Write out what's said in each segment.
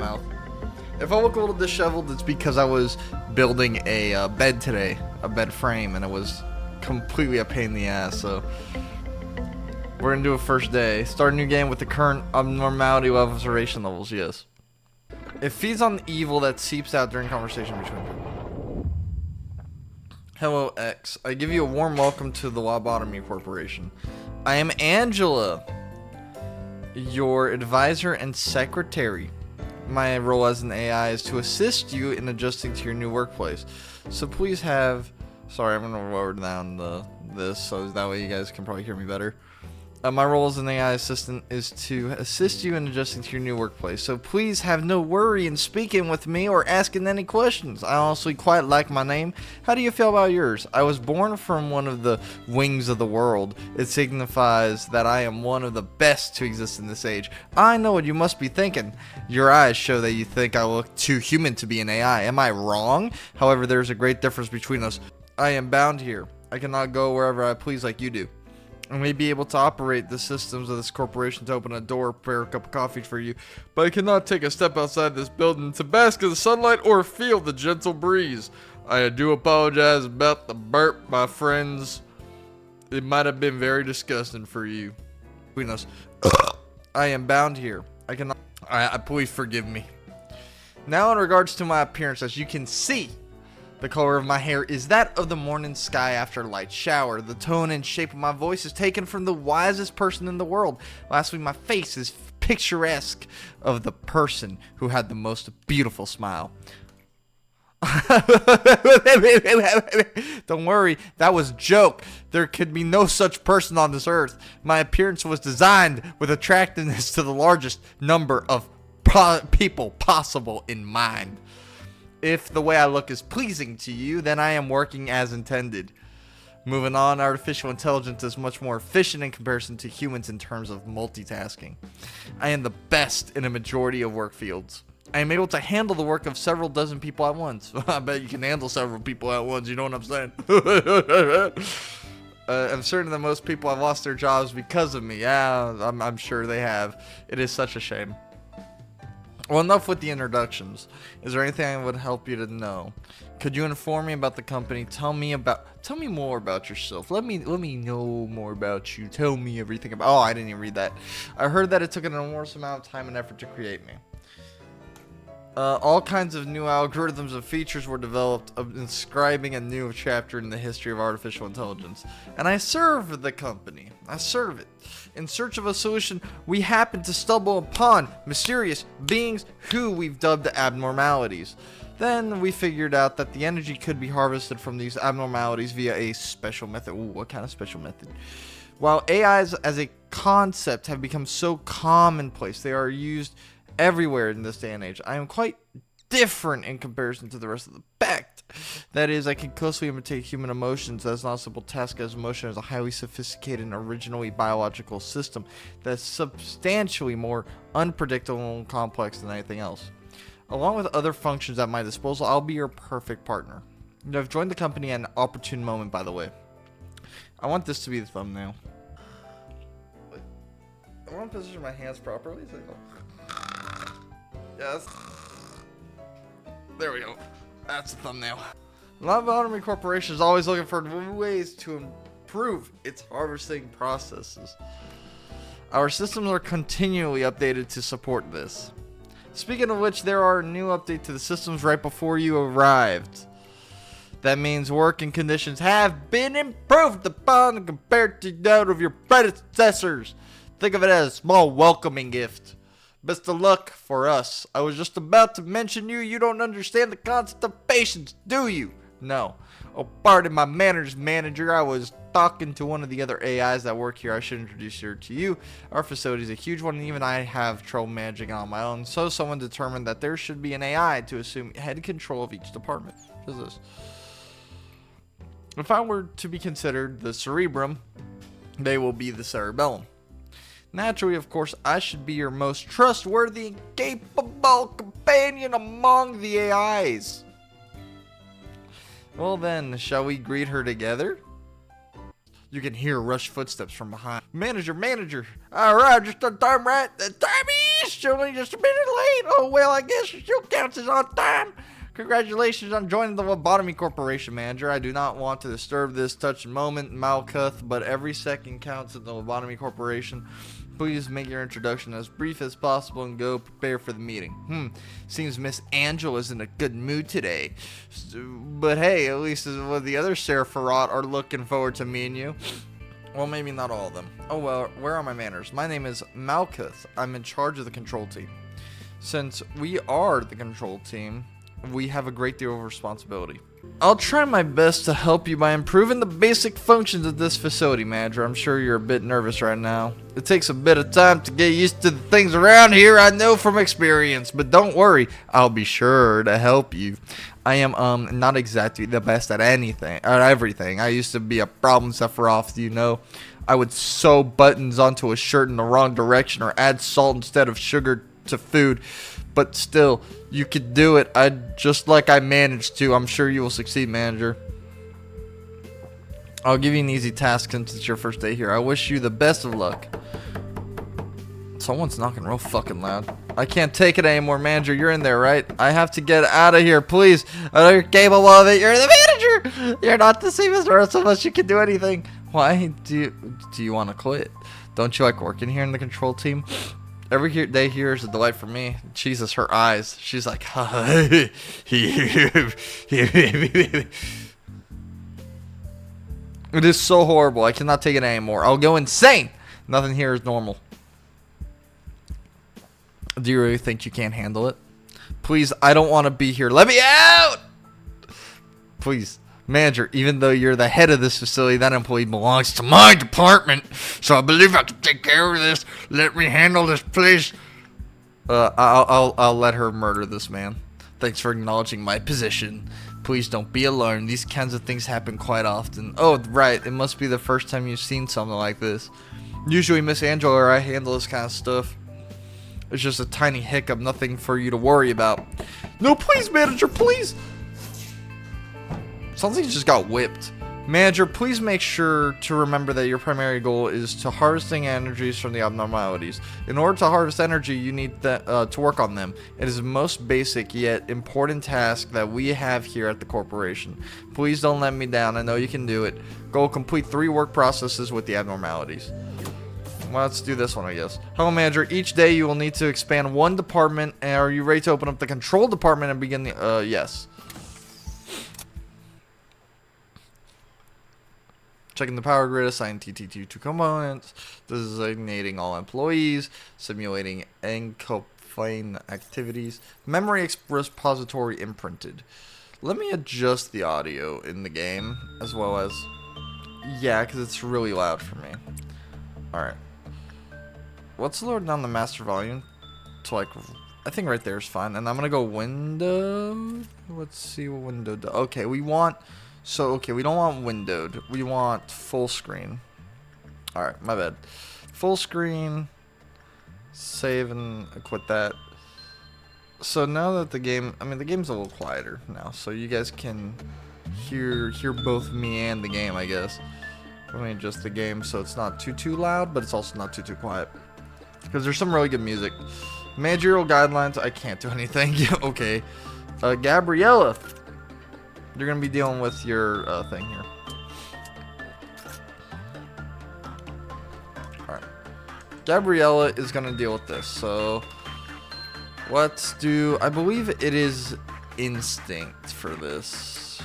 mouth. If I look a little disheveled, it's because I was building a bed today, a bed frame, and it was completely a pain in the ass. So we're gonna do a first day. Start a new game with the current abnormality of observation levels. Yes. It feeds on the evil that seeps out during conversation between people. Hello, X. I give you a warm welcome to the Lobotomy Corporation. I am Angela, your advisor and secretary. My role as an AI is to assist you in adjusting to your new workplace. So please have... Sorry, I'm going to lower down this so that way you guys can probably hear me better. My role as an AI assistant is to assist you in adjusting to your new workplace. So please have no worry in speaking with me or asking any questions. I honestly quite like my name. How do you feel about yours? I was born from one of the wings of the world. It signifies that I am one of the best to exist in this age. I know what you must be thinking. Your eyes show that you think I look too human to be an AI. Am I wrong? However, there's a great difference between us. I am bound here. I cannot go wherever I please like you do. I may be able to operate the systems of this corporation to open a door, prepare a cup of coffee for you, but I cannot take a step outside this building to bask in the sunlight or feel the gentle breeze. I do apologize about the burp, my friends. It might have been very disgusting for you. Who knows? I am bound here. I cannot. Please forgive me. Now, in regards to my appearance, as you can see, the color of my hair is that of the morning sky after a light shower. The tone and shape of my voice is taken from the wisest person in the world. Lastly, my face is picturesque of the person who had the most beautiful smile. Don't worry, that was a joke. There could be no such person on this earth. My appearance was designed with attractiveness to the largest number of people possible in mind. If the way I look is pleasing to you, then I am working as intended. Moving on, artificial intelligence is much more efficient in comparison to humans in terms of multitasking. I am the best in a majority of work fields. I am able to handle the work of several dozen people at once. I bet you can handle several people at once, you know what I'm saying? I'm certain that most people have lost their jobs because of me. Yeah, I'm sure they have. It is such a shame. Well, enough with the introductions. Is there anything I would help you to know? Could you inform me about the company? Tell me more about yourself. Let me know more about you. Tell me everything about. Oh, I didn't even read that. I heard that it took an enormous amount of time and effort to create me. All kinds of new algorithms and features were developed, inscribing a new chapter in the history of artificial intelligence. And I serve the company. I serve it. In search of a solution, we happen to stumble upon mysterious beings who we've dubbed abnormalities. Then we figured out that the energy could be harvested from these abnormalities via a special method. Ooh, what kind of special method? While AIs as a concept have become so commonplace, they are used everywhere in this day and age. I am quite different in comparison to the rest of the pack. That is, I can closely imitate human emotions. That's not a simple task, as emotion is a highly sophisticated and originally biological system that's substantially more unpredictable and complex than anything else. Along with other functions at my disposal, I'll be your perfect partner. I've joined the company at an opportune moment, by the way. I want this to be the thumbnail. I want to position my hands properly. Yes. There we go. That's the thumbnail. Lobotomy Corporation is always looking for ways to improve its harvesting processes. Our systems are continually updated to support this. Speaking of which, there are new updates to the systems right before you arrived. That means working conditions have been improved upon compared to that of your predecessors. Think of it as a small welcoming gift. Best of luck for us. I was just about to mention you don't understand the concept of patience, do you? No. Oh, pardon my manners, manager. I was talking to one of the other AIs that work here. I should introduce her to you. Our facility is a huge one, and even I have trouble managing it on my own. So someone determined that there should be an AI to assume head control of each department. What is this? If I were to be considered the cerebrum, they will be the cerebellum. Naturally, of course, I should be your most trustworthy and capable companion among the AIs. Well then, shall we greet her together? You can hear rushed footsteps from behind. Manager! Alright, just on time, right? Timey! it's only just a minute late. Oh, well, I guess it still counts as on time. Congratulations on joining the Lobotomy Corporation, manager. I do not want to disturb this touching moment, Malkuth, but every second counts in the Lobotomy Corporation. Please make your introduction as brief as possible and go prepare for the meeting. Seems Miss Angela's in a good mood today. But hey, at least the other Serapharat are looking forward to meeting you. Well, maybe not all of them. Oh well, where are my manners? My name is Malkuth. I'm in charge of the control team. Since we are the control team, we have a great deal of responsibility. I'll try my best to help you by improving the basic functions of this facility, manager. I'm sure you're a bit nervous right now. It takes a bit of time to get used to the things around here, I know from experience, but don't worry, I'll be sure to help you. I am not exactly the best at everything. I used to be a problem Sephiroth, you know. I would sew buttons onto a shirt in the wrong direction or add salt instead of sugar to food. But still, you could do it. Just like I managed to. I'm sure you will succeed, manager. I'll give you an easy task since it's your first day here. I wish you the best of luck. Someone's knocking real fucking loud. I can't take it anymore, manager. You're in there, right? I have to get out of here, please. I know you're capable of it. You're the manager. You're not the same as the rest of us. You can do anything. Why do you want to quit? Don't you like working here in the control team? Every day here is a delight for me. Jesus, her eyes. She's like, it is so horrible. I cannot take it anymore. I'll go insane. Nothing here is normal. Do you really think you can't handle it? Please, I don't want to be here. Let me out! Please. Manager, even though you're the head of this facility, that employee belongs to my department. So I believe I can take care of this. Let me handle this, please. I'll let her murder this man. Thanks for acknowledging my position. Please don't be alarmed. These kinds of things happen quite often. Oh, right. It must be the first time you've seen something like this. Usually Miss Angela or I handle this kind of stuff. It's just a tiny hiccup, nothing for you to worry about. No, please, manager, please. Sounds like he just got whipped. Manager, please make sure to remember that your primary goal is to harvesting energies from the abnormalities. In order to harvest energy, you need to work on them. It is the most basic yet important task that we have here at the corporation. Please don't let me down. I know you can do it. Go complete 3 work processes with the abnormalities. Well, let's do this one, I guess. Hello, manager. Each day you will need to expand 1 department. Are you ready to open up the control department and begin the... yes. Checking the power grid, assigning TT2 to components, designating all employees, simulating encofane activities, memory repository imprinted. Let me adjust the audio in the game, as well as, yeah, because it's really loud for me. Alright. Let's lower down the master volume to like, I think right there is fine. And I'm going to go window. Let's see what window does. Okay, we want... So, okay, we don't want windowed. We want full screen. Alright, my bad. Full screen. Save and quit that. So now that the game... I mean, the game's a little quieter now. So you guys can hear both me and the game, I guess. Let me adjust the game so it's not too loud, but it's also not too quiet. Because there's some really good music. Managerial guidelines. I can't do anything. Okay. Gabriella. You're going to be dealing with your thing here. Alright. Gabriella is going to deal with this. So, let's do... I believe it is instinct for this.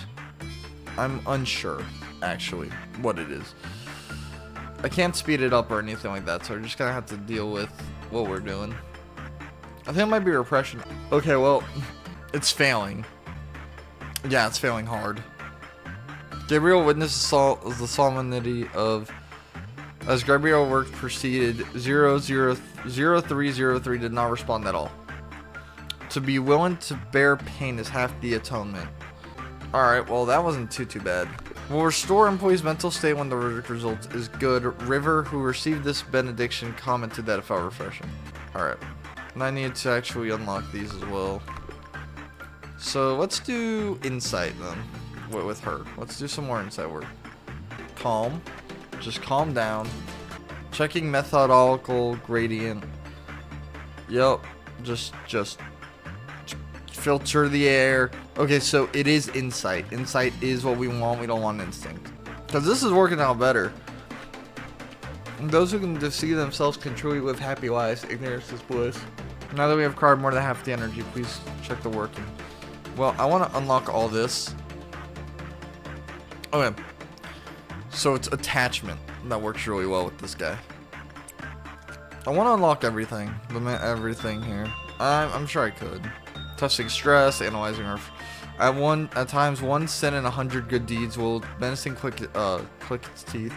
I'm unsure, actually, what it is. I can't speed it up or anything like that, so we're just going to have to deal with what we're doing. I think it might be repression. Okay, well, it's failing. Yeah, it's failing hard. Gabriel witnessed the solemnity of... As Gabriel work proceeded, 00303 did not respond at all. To be willing to bear pain is half the atonement. Alright, well that wasn't too bad. Will restore employees' mental state when the result is good. River, who received this benediction, commented that it felt refreshing. Alright. And I need to actually unlock these as well. So let's do insight then with her. Let's do some more insight work. Calm. Just calm down. Checking methodological gradient. Yep. Just filter the air. Okay, so it is insight. Insight is what we want. We don't want instinct. Because this is working out better. And those who can deceive themselves can truly live happy lives. Ignorance is bliss. Now that we have acquired more than half the energy, please check the working. Well, I want to unlock all this. Okay. So it's attachment. That works really well with this guy. I want to unlock everything. Everything here. I'm sure I could. Testing stress, analyzing our... At times, 1 sin and 100 good deeds will menacing click its teeth.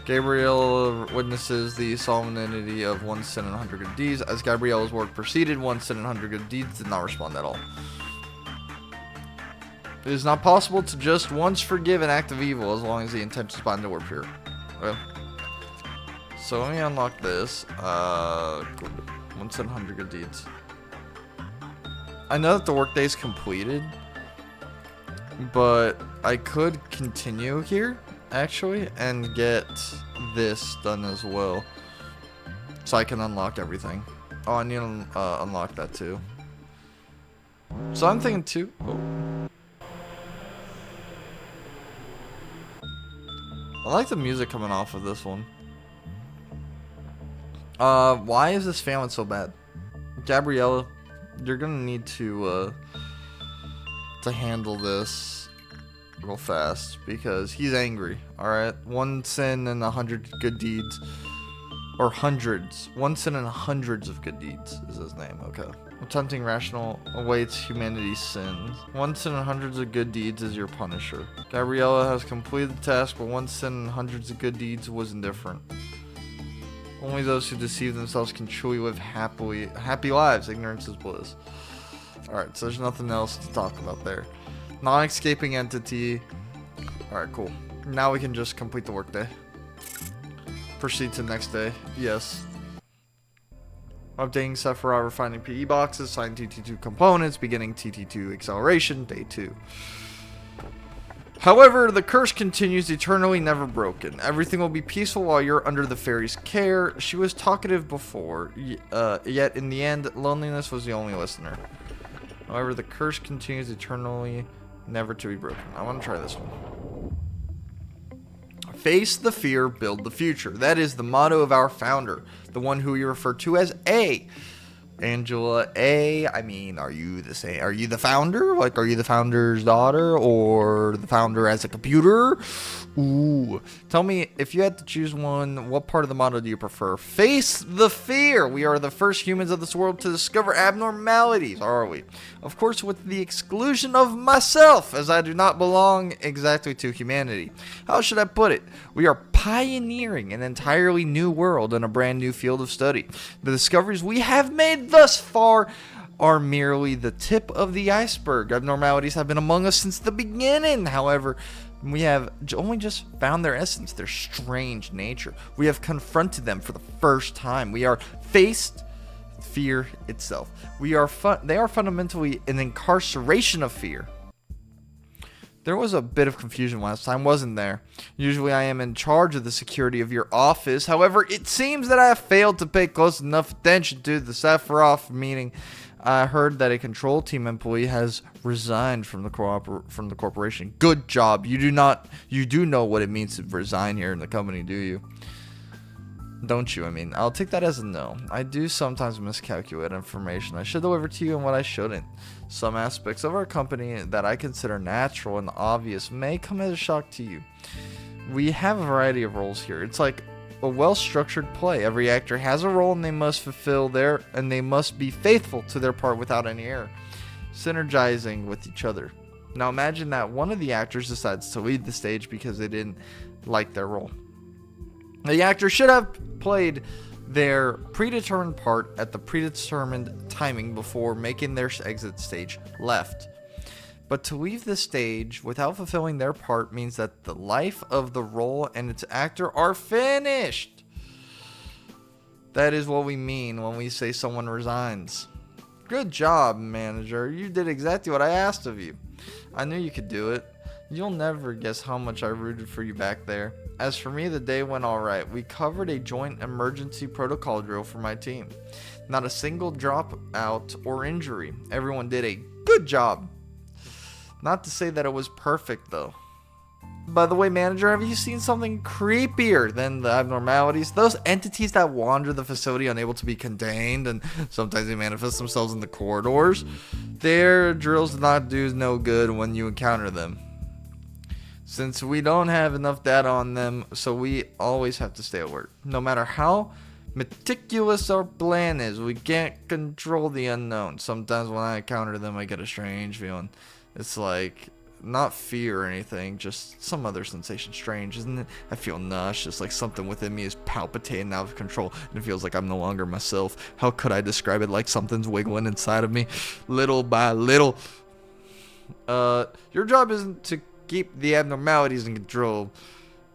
Gabriel witnesses the solemnity of 1 sin and 100 good deeds. As Gabriel's work proceeded, 1 sin and 100 good deeds did not respond at all. It is not possible to just once forgive an act of evil as long as the intentions behind it were pure. Okay. So let me unlock this. 1 sin, 100 good deeds. I know that the workday is completed, but I could continue here actually and get this done as well, so I can unlock everything. Oh, I need to unlock that too. So I'm thinking too. Oh. I like the music coming off of this one. Why is this failing so bad? Gabriella, you're gonna need to handle this real fast because he's angry. All right, 1 sin and 100 good deeds, or hundreds. 1 sin and hundreds of good deeds is his name. Okay. Attempting rational awaits humanity's sins. 1 sin and hundreds of good deeds is your punisher. Gabriella has completed the task, but 1 sin and hundreds of good deeds was indifferent. Only those who deceive themselves can truly live happy lives. Ignorance is bliss. Alright, so there's nothing else to talk about there. Non-escaping entity. Alright, cool. Now we can just complete the workday. Proceed to the next day. Yes. Updating Sephiroth, refining PE boxes, sign TT2 components, beginning TT2 acceleration, day 2. However, the curse continues eternally, never broken. Everything will be peaceful while you're under the fairy's care. She was talkative before, yet in the end, loneliness was the only listener. However, the curse continues eternally, never to be broken. I want to try this one. Face the fear, build the future. That is the motto of our founder, the one who we refer to as A. Angela A. I mean, are you the same? Are you the founder? Like, are you the founder's daughter or the founder as a computer? Ooh. Tell me, if you had to choose one, what part of the motto do you prefer? Face the fear. We are the first humans of this world to discover abnormalities, are we? Of course, with the exclusion of myself, as I do not belong exactly to humanity. How should I put it? We are pioneering an entirely new world in a brand new field of study. The discoveries we have made thus far are merely the tip of the iceberg. Abnormalities have been among us since the beginning. However, we have only just found their essence, their strange nature. We have confronted them for the first time. We are faced fear itself. They are fundamentally an incarceration of fear. There was a bit of confusion last time, wasn't there? Usually I am in charge of the security of your office. However, it seems that I have failed to pay close enough attention to the Sephiroth meeting. I heard that a control team employee has resigned from the corporation. Good job. You do know what it means to resign here in the company, do you? Don't you? I mean, I'll take that as a no. I do sometimes miscalculate information I should deliver to you and what I shouldn't. Some aspects of our company that I consider natural and obvious may come as a shock to you. We have a variety of roles here. It's like a well-structured play. Every actor has a role and they must fulfill and they must be faithful to their part without any error, synergizing with each other. Now imagine that one of the actors decides to leave the stage because they didn't like their role. The actor should have played their predetermined part at the predetermined timing before making their exit stage left. But to leave the stage without fulfilling their part means that the life of the role and its actor are finished. That is what we mean when we say someone resigns. Good job, manager. You did exactly what I asked of you. I knew you could do it. You'll never guess how much I rooted for you back there. As for me, the day went alright. We covered a joint emergency protocol drill for my team. Not a single drop out or injury. Everyone did a good job. Not to say that it was perfect, though. By the way, manager, have you seen something creepier than the abnormalities? Those entities that wander the facility unable to be contained, and sometimes they manifest themselves in the corridors. Their drills do not do no good when you encounter them. Since we don't have enough data on them, so we always have to stay alert. No matter how meticulous our plan is, we can't control the unknown. Sometimes when I encounter them, I get a strange feeling. It's like, not fear or anything, just some other sensation. Strange, isn't it? I feel nauseous, like something within me is palpitating out of control, and it feels like I'm no longer myself. How could I describe it? Like something's wiggling inside of me, little by little. Your job isn't to keep the abnormalities in control,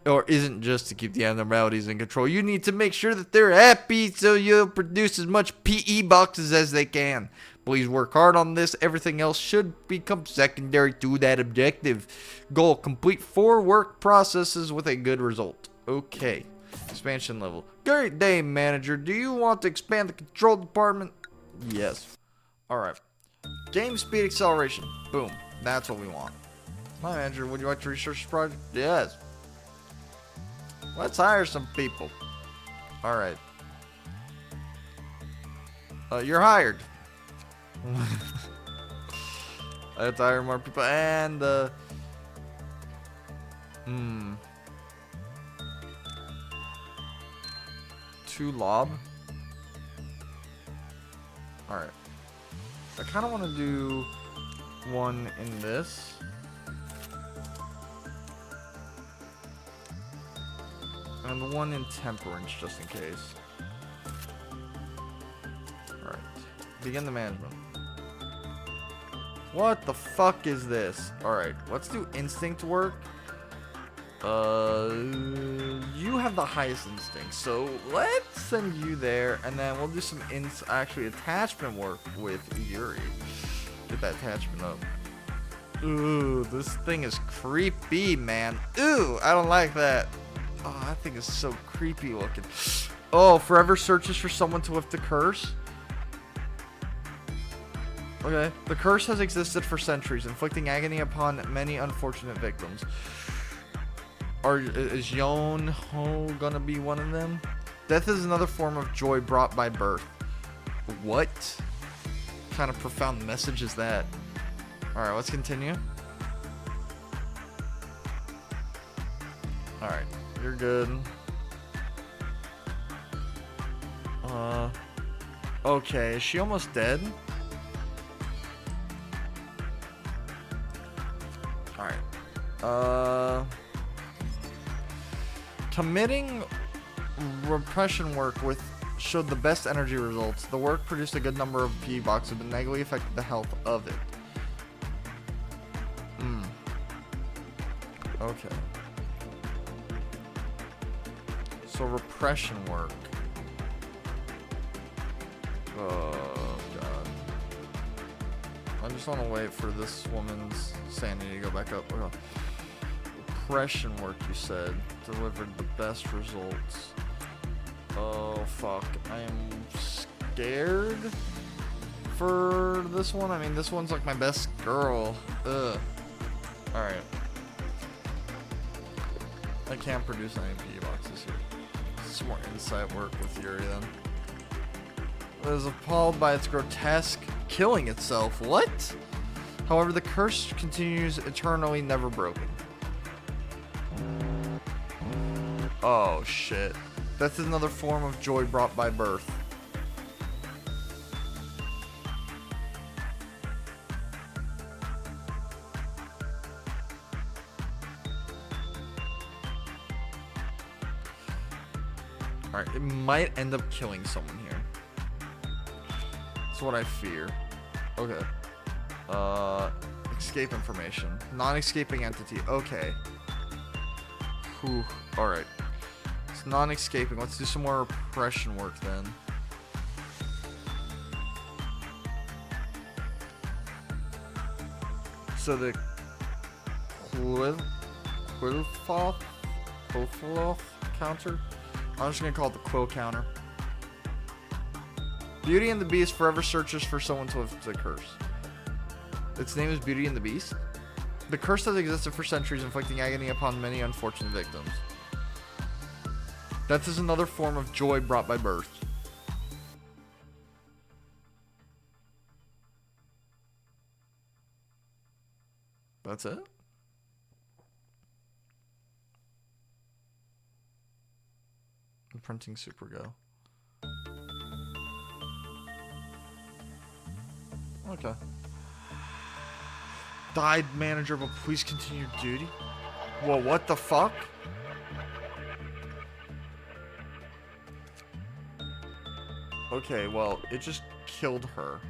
or isn't just to keep the abnormalities in control. You need to make sure that they're happy, so you'll produce as much PE boxes as they can. Please work hard on this. Everything else should become secondary to that objective. Goal: complete 4 work processes with a good result. Okay. Expansion level. Great day, manager. Do you want to expand the control department? Yes. Alright. Game speed acceleration. Boom. That's what we want. My manager, would you like to research this project? Yes. Let's hire some people. Alright. You're hired. I have to hire more people, and 2 lob. Alright. I kind of want to do 1 in this. And 1 in temperance, just in case. Alright. Begin the management. What the fuck is this? Alright, let's do instinct work. You have the highest instinct, so let's send you there, and then we'll do some actually attachment work with Yuri. Get that attachment up. Ooh, this thing is creepy, man. Ooh, I don't like that. Oh, that thing is so creepy looking. Oh, forever searches for someone to lift the curse. Okay. The curse has existed for centuries, inflicting agony upon many unfortunate victims. Is Yon Ho gonna be one of them? Death is another form of joy brought by birth. What kind of profound message is that? Alright, let's continue. Alright, you're good. Okay, is she almost dead? Alright. Committing repression work showed the best energy results. The work produced a good number of PE boxes, but negatively affected the health of it. Okay. So repression work. Oh god. I just want to wait for this woman's sanity to go back up. Oh. Repression work, you said, delivered the best results. Oh fuck, I am scared for this one. I mean, this one's like my best girl. Ugh. Alright. I can't produce any PE boxes here. Some more insight work with Yuri then. It is appalled by its grotesque killing itself. What? However, the curse continues eternally, never broken. Oh shit. That's another form of joy brought by birth. Alright, it might end up killing someone here. That's what I fear. Okay. Escape information. Non-escaping entity. Okay. Whew. Alright. It's non-escaping. Let's do some more repression work then. So the Quillfoth counter? I'm just gonna call it the Quill counter. Beauty and the Beast forever searches for someone to lift the curse. Its name is Beauty and the Beast? The curse has existed for centuries, inflicting agony upon many unfortunate victims. That is another form of joy brought by birth. That's it? Printing Super Go. Okay. Died manager, but please continue duty. Whoa, what the fuck? Okay, well, it just killed her.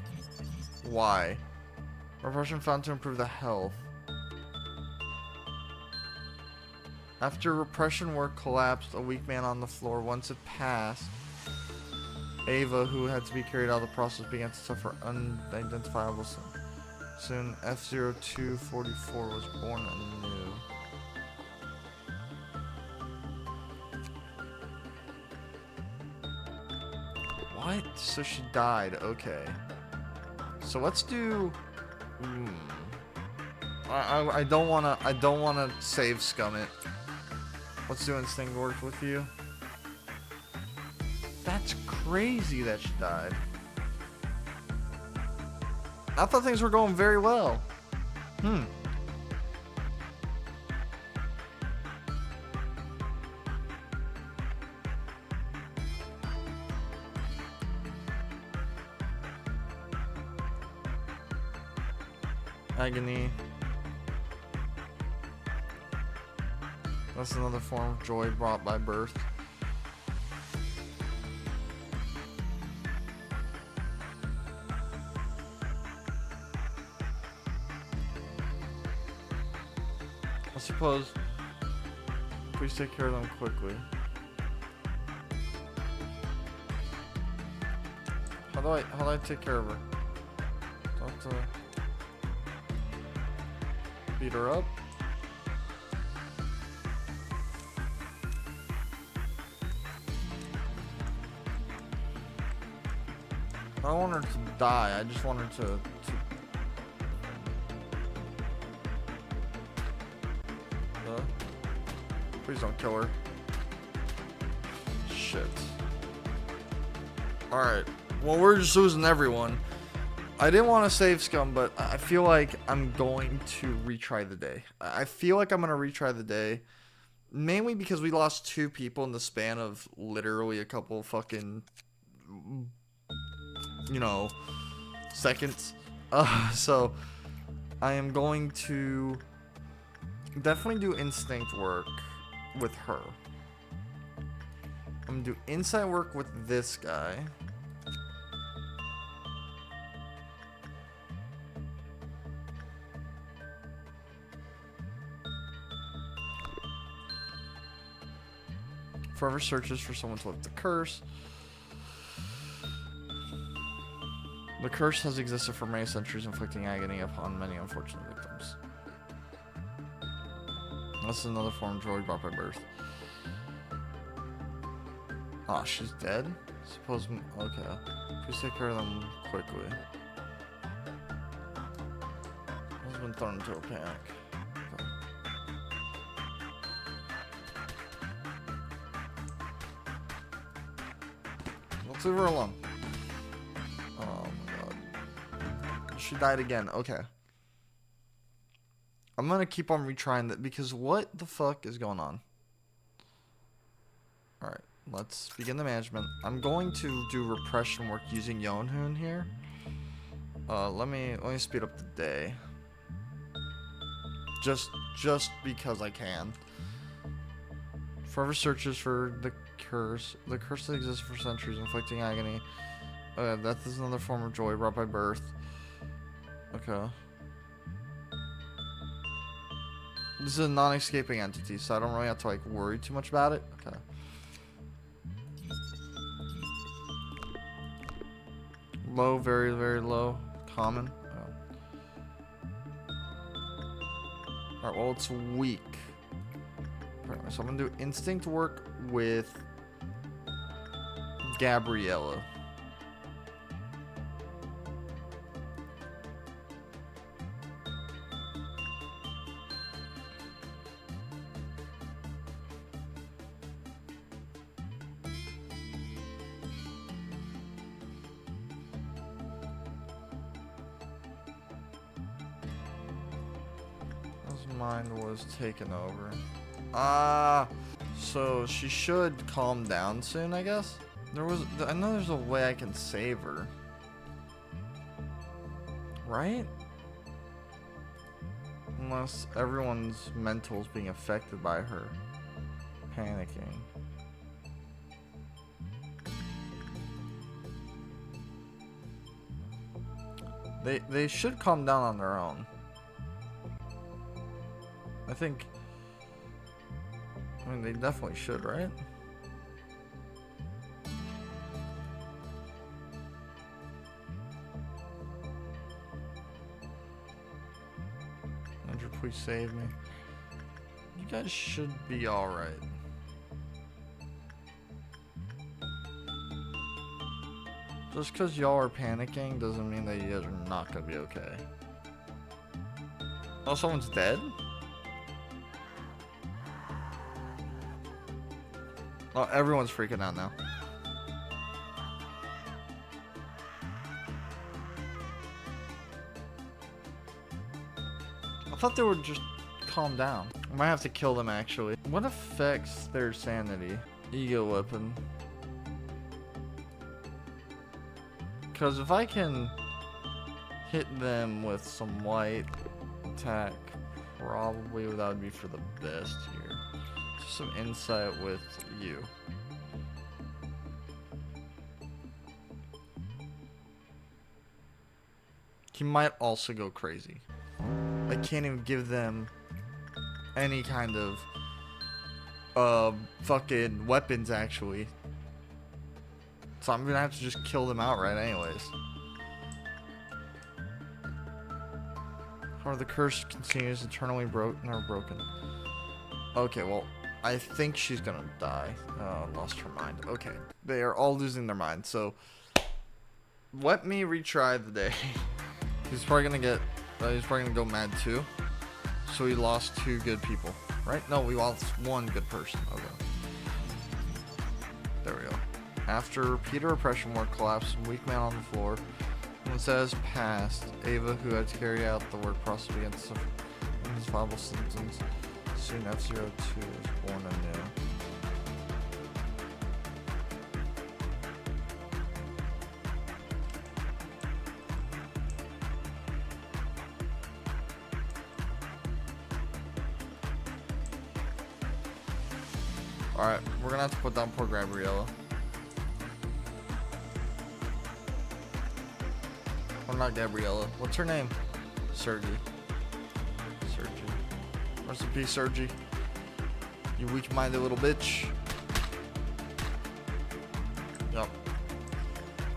Why? Repression found to improve the health. After repression work collapsed, a weak man on the floor. Once it passed, Ava, who had to be carried out of the process, began to suffer unidentifiable sin. Soon, F-0244 was born anew. What? So she died. Okay. So let's do. I don't wanna save scum it. Let's do instinct work with you. That's crazy that she died. I thought things were going very well. Agony. That's another form of joy brought by birth. I suppose please take care of them quickly. How do I take care of her? Don't beat her up. I don't want her to die. I just want her to please don't kill her. Shit. Alright. Well, we're just losing everyone. I didn't want to save scum, but I feel like I'm going to retry the day. I feel like I'm going to retry the day. Mainly because we lost 2 people in the span of literally a couple fucking, seconds. So I am going to definitely do instinct work with her. I'm going to do insight work with this guy. Forever searches for someone to lift the curse. The curse has existed for many centuries, inflicting agony upon many unfortunate victims. That's another form of joy brought by birth. Ah, she's dead? Suppose. Okay. Please take care of them quickly. Has been thrown into a panic. Okay. Let's leave her alone. Oh my god. She died again. Okay. I'm gonna keep on retrying that because what the fuck is going on? Alright, let's begin the management. I'm going to do repression work using Yonhoon here. Let me speed up the day. Just because I can. Forever searches for the curse. The curse that exists for centuries, inflicting agony. That is another form of joy brought by birth. Okay. This is a non-escaping entity, so I don't really have to like worry too much about it. Okay. Low, very, very low. Common. Oh. Alright, well, it's weak. Apparently. So I'm gonna do instinct work with Gabriella. mind was taken over. So she should calm down soon, I guess. I know there's a way I can save her. Right? Unless everyone's mental's being affected by her panicking. They should calm down on their own. I mean, they definitely should, right? Andrew, please save me. You guys should be alright. Just because y'all are panicking doesn't mean that you guys are not gonna be okay. Oh, someone's dead? Oh, everyone's freaking out now. I thought they would just calm down. I might have to kill them, actually. What affects their sanity? Ego weapon. Because if I can hit them with some light attack, probably that would be for the best here. Just some insight with you. He might also go crazy. I can't even give them any kind of fucking weapons, actually. So I'm gonna have to just kill them outright anyways. Or the curse continues eternally broken. Okay, well, I think she's gonna die. Lost her mind. Okay, they are all losing their mind. So let me retry the day. He's probably gonna go mad too. So we lost 2 good people, right? No, we lost 1 good person. Okay. There we go. After repeated repression work collapsed, weak man on the floor. When it says passed, Ava, who had to carry out the work process, began to suffer indescribable symptoms. Soon F-02 was born anew. Alright, we're gonna have to put down poor Gabriella. Or not Gabriella. What's her name? Sergi. Rest in peace, Sergi. You weak-minded little bitch. Yup.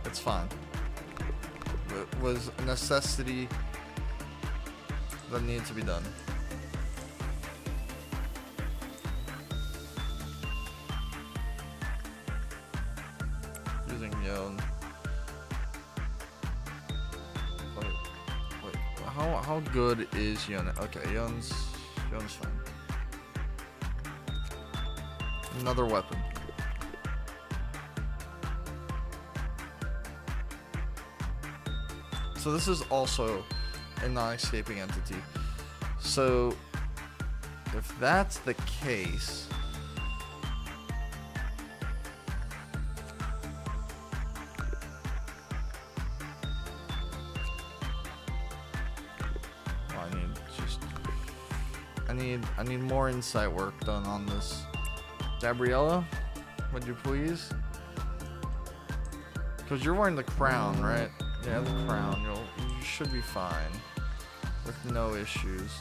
It's fine. It was a necessity that needed to be done. Using Yon. Wait. How good is Yon? Okay, Yon's fine. Another weapon. So this is also a non-escaping entity. So if that's the case, I need more insight work done on this. Gabriella, would you please? Because you're wearing the crown, right? Yeah, the crown. You should be fine with no issues.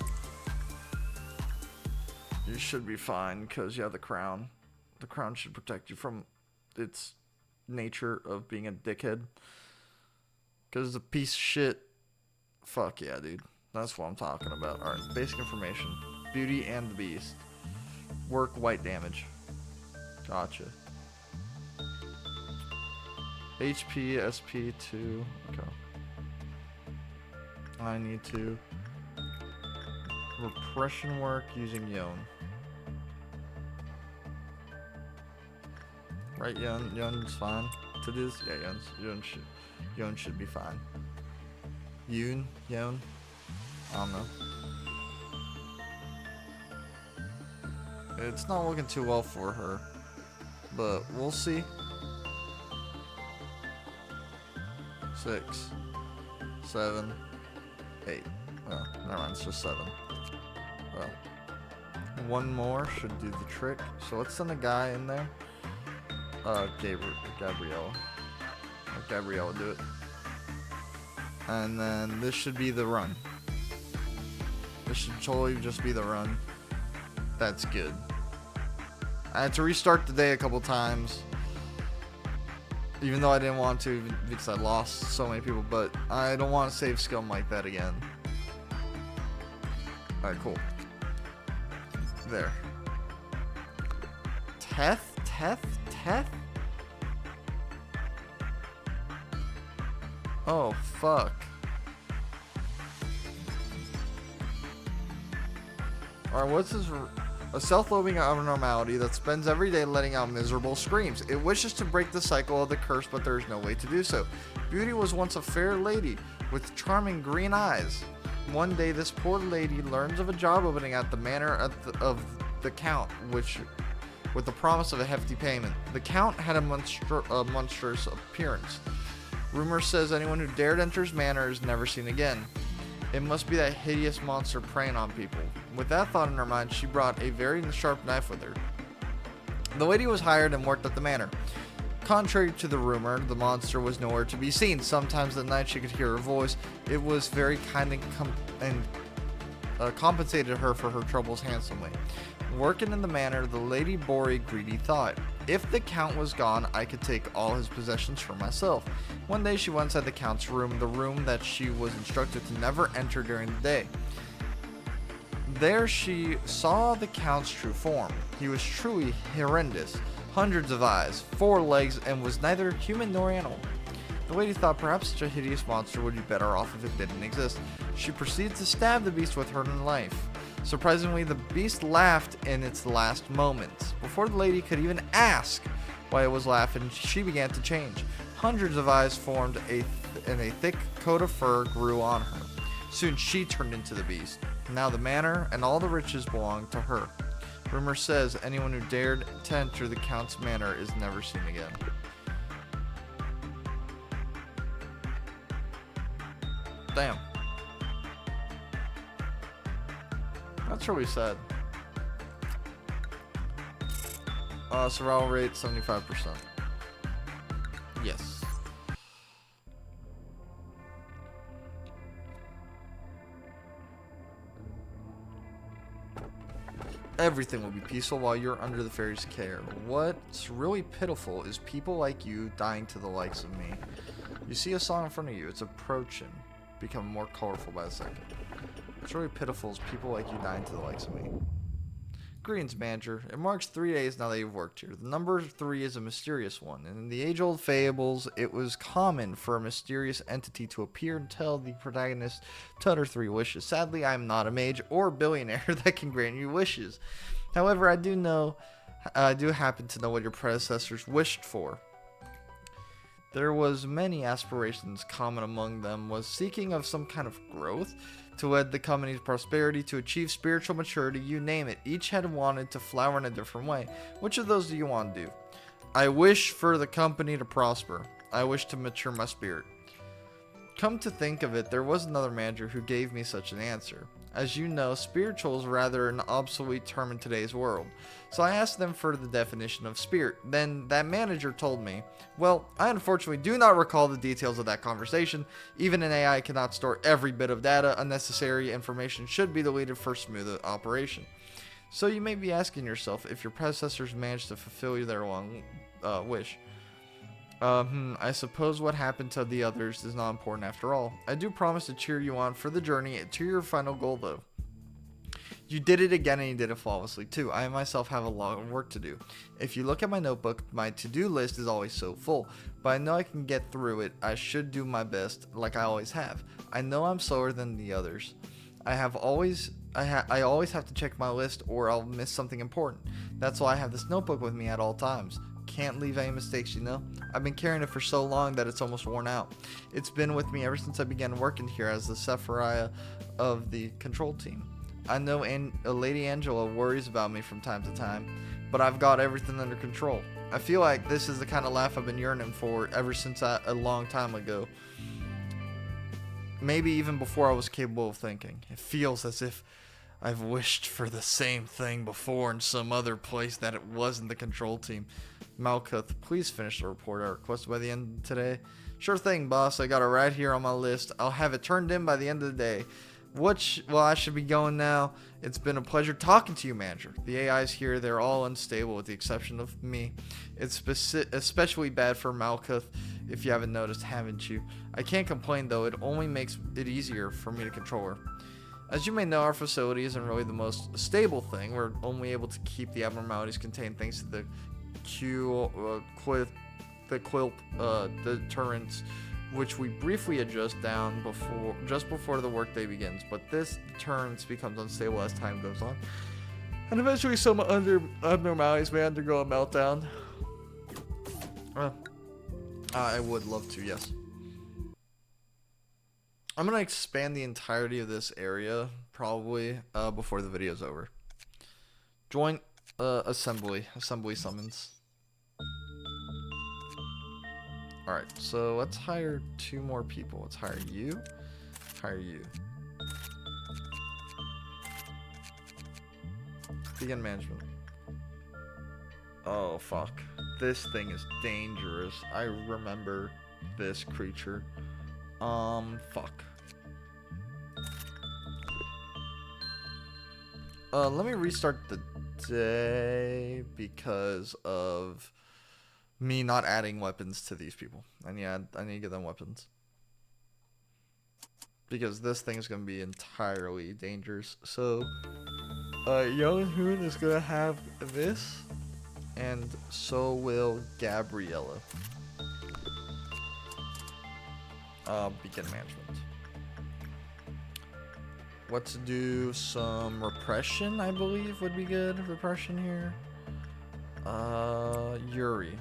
You should be fine because you have the crown. The crown should protect you from its nature of being a dickhead. Because it's a piece of shit. Fuck yeah, dude. That's what I'm talking about. Alright, basic information. Beauty and the Beast. Work white damage. Gotcha. HP, SP 2. Okay. I need to repression work using Yon. Right, Yon's fine. To this, yeah, Yon should be fine. Yon, I don't know. It's not looking too well for her, but we'll see. 6, 7, 8. Oh, never mind, it's just 7. Well, one more should do the trick. So let's send a guy in there. Gabriella. Let Gabriella do it. And then this should be the run. This should totally just be the run. That's good. I had to restart the day a couple times. Even though I didn't want to because I lost so many people. But I don't want to save scum like that again. Alright, cool. There. Teth? Oh, fuck. Alright, what's this? A self-loathing abnormality that spends every day letting out miserable screams. It wishes to break the cycle of the curse, but there is no way to do so. Beauty was once a fair lady with charming green eyes. One day, this poor lady learns of a job opening at the manor of the Count, with the promise of a hefty payment. The Count had a monstrous appearance. Rumor says anyone who dared enter his manor is never seen again. It must be that hideous monster preying on people. With that thought in her mind, she brought a very sharp knife with her. The lady was hired and worked at the manor. Contrary to the rumor, the monster was nowhere to be seen. Sometimes at night she could hear her voice. It was very kind and compensated her for her troubles handsomely. Working in the manor, the lady bore a greedy thought. If the Count was gone, I could take all his possessions for myself. One day she went inside the Count's room, the room that she was instructed to never enter during the day. There she saw the Count's true form. He was truly horrendous. Hundreds of eyes, 4 legs, and was neither human nor animal. The lady thought perhaps such a hideous monster would be better off if it didn't exist. She proceeded to stab the beast with her knife. Surprisingly, the beast laughed in its last moments. Before the lady could even ask why it was laughing, she began to change. Hundreds of eyes formed and a thick coat of fur grew on her. Soon she turned into the beast. Now the manor and all the riches belonged to her. Rumor says anyone who dared to enter the Count's manor is never seen again. Damn. That's really sad. Survival rate 75%. Yes. Everything will be peaceful while you're under the fairy's care. What's really pitiful is people like you dying to the likes of me. You see a song in front of you, it's approaching, becoming more colorful by the second. What's really pitiful is people like you dying to the likes of me. Greetings, manager. It marks 3 days now that you've worked here. The number 3 is a mysterious one, and in the age-old fables, it was common for a mysterious entity to appear and tell the protagonist to utter 3 wishes. Sadly, I am not a mage or a billionaire that can grant you wishes. However, I do happen to know what your predecessors wished for. There was many aspirations. Common among them was seeking of some kind of growth, to lead the company's prosperity, to achieve spiritual maturity, you name it. Each had wanted to flower in a different way. Which of those do you want to do? I wish for the company to prosper. I wish to mature my spirit. Come to think of it, there was another manager who gave me such an answer. As you know, spiritual is rather an obsolete term in today's world. So I asked them for the definition of spirit. Then that manager told me, well, I unfortunately do not recall the details of that conversation. Even an AI cannot store every bit of data. Unnecessary information should be deleted for smooth operation. So you may be asking yourself if your predecessors managed to fulfill their long wish. I suppose what happened to the others is not important after all. I do promise to cheer you on for the journey to your final goal, though. You did it again, and you did it flawlessly, too. I myself have a lot of work to do. If you look at my notebook, my to-do list is always so full, but I know I can get through it. I should do my best, like I always have. I know I'm slower than the others. I always have to check my list, or I'll miss something important. That's why I have this notebook with me at all times. Can't leave any mistakes, you know? I've been carrying it for so long that it's almost worn out. It's been with me ever since I began working here as the Sephiriah of the control team. I know Lady Angela worries about me from time to time, but I've got everything under control. I feel like this is the kind of life I've been yearning for ever since a long time ago. Maybe even before I was capable of thinking. It feels as if I've wished for the same thing before in some other place that it wasn't the control team. Malkuth, please finish the report I requested by the end of today. Sure thing, boss. I got it right here on my list. I'll have it turned in by the end of the day. Well, I should be going now. It's been a pleasure talking to you, manager. The AIs here, they're all unstable with the exception of me. It's especially bad for Malkuth, if you haven't noticed, haven't you? I can't complain, though. It only makes it easier for me to control her. As you may know, our facility isn't really the most stable thing. We're only able to keep the abnormalities contained thanks to the Quilp deterrents, which we briefly adjust down just before the workday begins. But this deterrence becomes unstable as time goes on, and eventually some abnormalities may undergo a meltdown. I would love to, yes. I'm gonna expand the entirety of this area probably before the video's over. Joint assembly summons. Alright, so let's hire 2 more people. Let's hire you. Hire you. Begin management. Oh, fuck. This thing is dangerous. I remember this creature. Fuck. Let me restart the day because of me not adding weapons to these people. I need to get them weapons. Because this thing is going to be entirely dangerous. So, Young Hoon is going to have this. And so will Gabriella. Begin management. Let's do some repression, I believe would be good. Repression here. Yuri.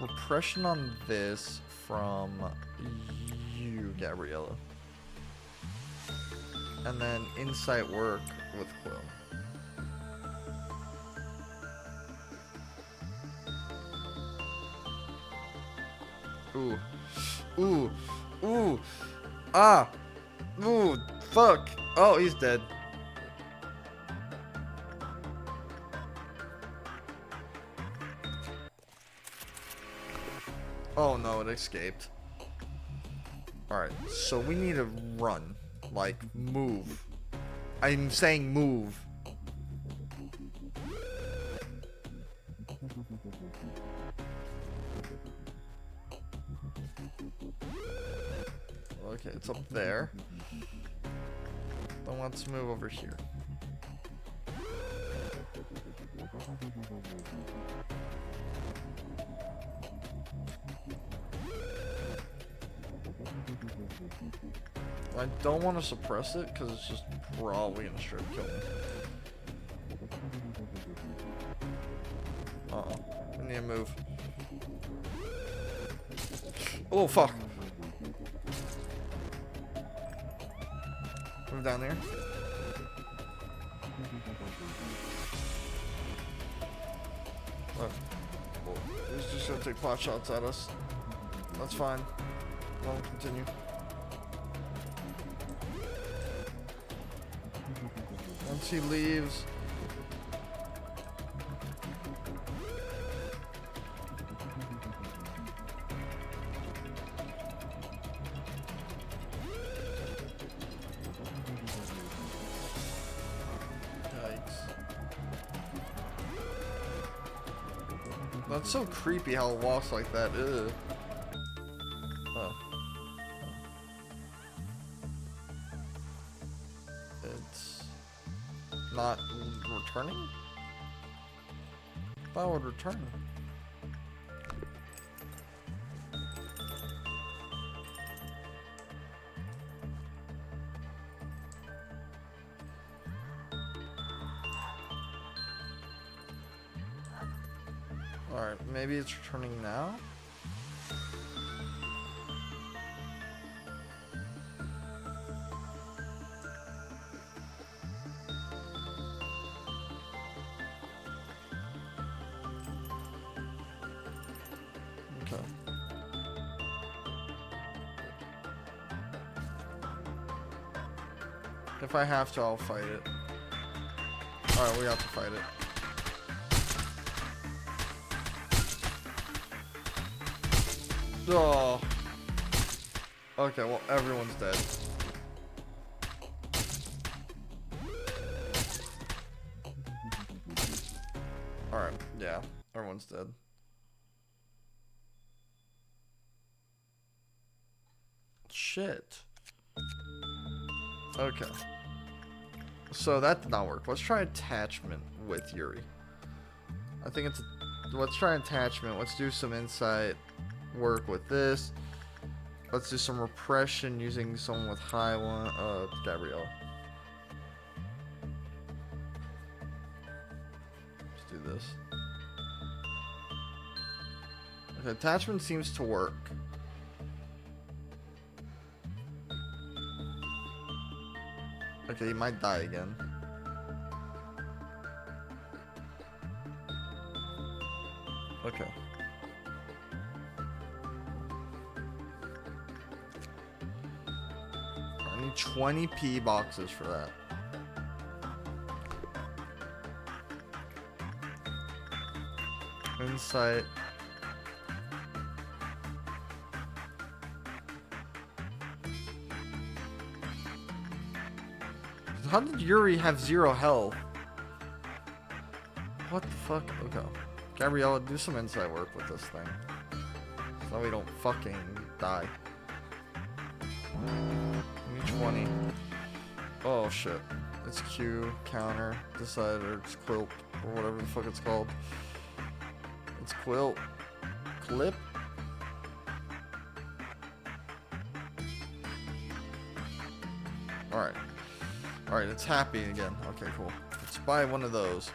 Repression on this from you, Gabriella. And then insight work with Quill. Ooh. Ooh. Ooh. Ah. Ooh. Fuck. Oh, he's dead. Oh no, it escaped. Alright, so we need to run. Like, move. I'm saying move. Okay, it's up there. Then let's move over here. I don't want to suppress it because it's just probably gonna straight kill me. Uh-oh. I need to move. Oh, fuck. Move down there. Look. He's just gonna take pot shots at us. That's fine. We'll continue. Once he leaves. That's so creepy how it walks like that. Ew. Oh. It's not returning? I thought it would return. Alright, maybe it's returning now? If I have to, I'll fight it. Alright, we have to fight it. Oh. Okay, well, everyone's dead. Alright, yeah, everyone's dead. Shit. Okay. So that did not work. Let's try attachment with Yuri. I think it's... Let's try attachment. Let's do some insight work with this. Let's do some repression using someone with high one. Gabrielle. Let's do this. Okay, attachment seems to work. Okay, he might die again. Okay. I need 20 P boxes for that. Insight. How did Yuri have 0 health? What the fuck? Okay. Gabriella, do some insight work with this thing. So we don't fucking die. Give me 20. Oh shit. It's Q, counter, decider, it's quilt, or whatever the fuck it's called. It's quilt. Clip? Alright. Alright, it's happy again. Okay, cool. Let's buy one of those.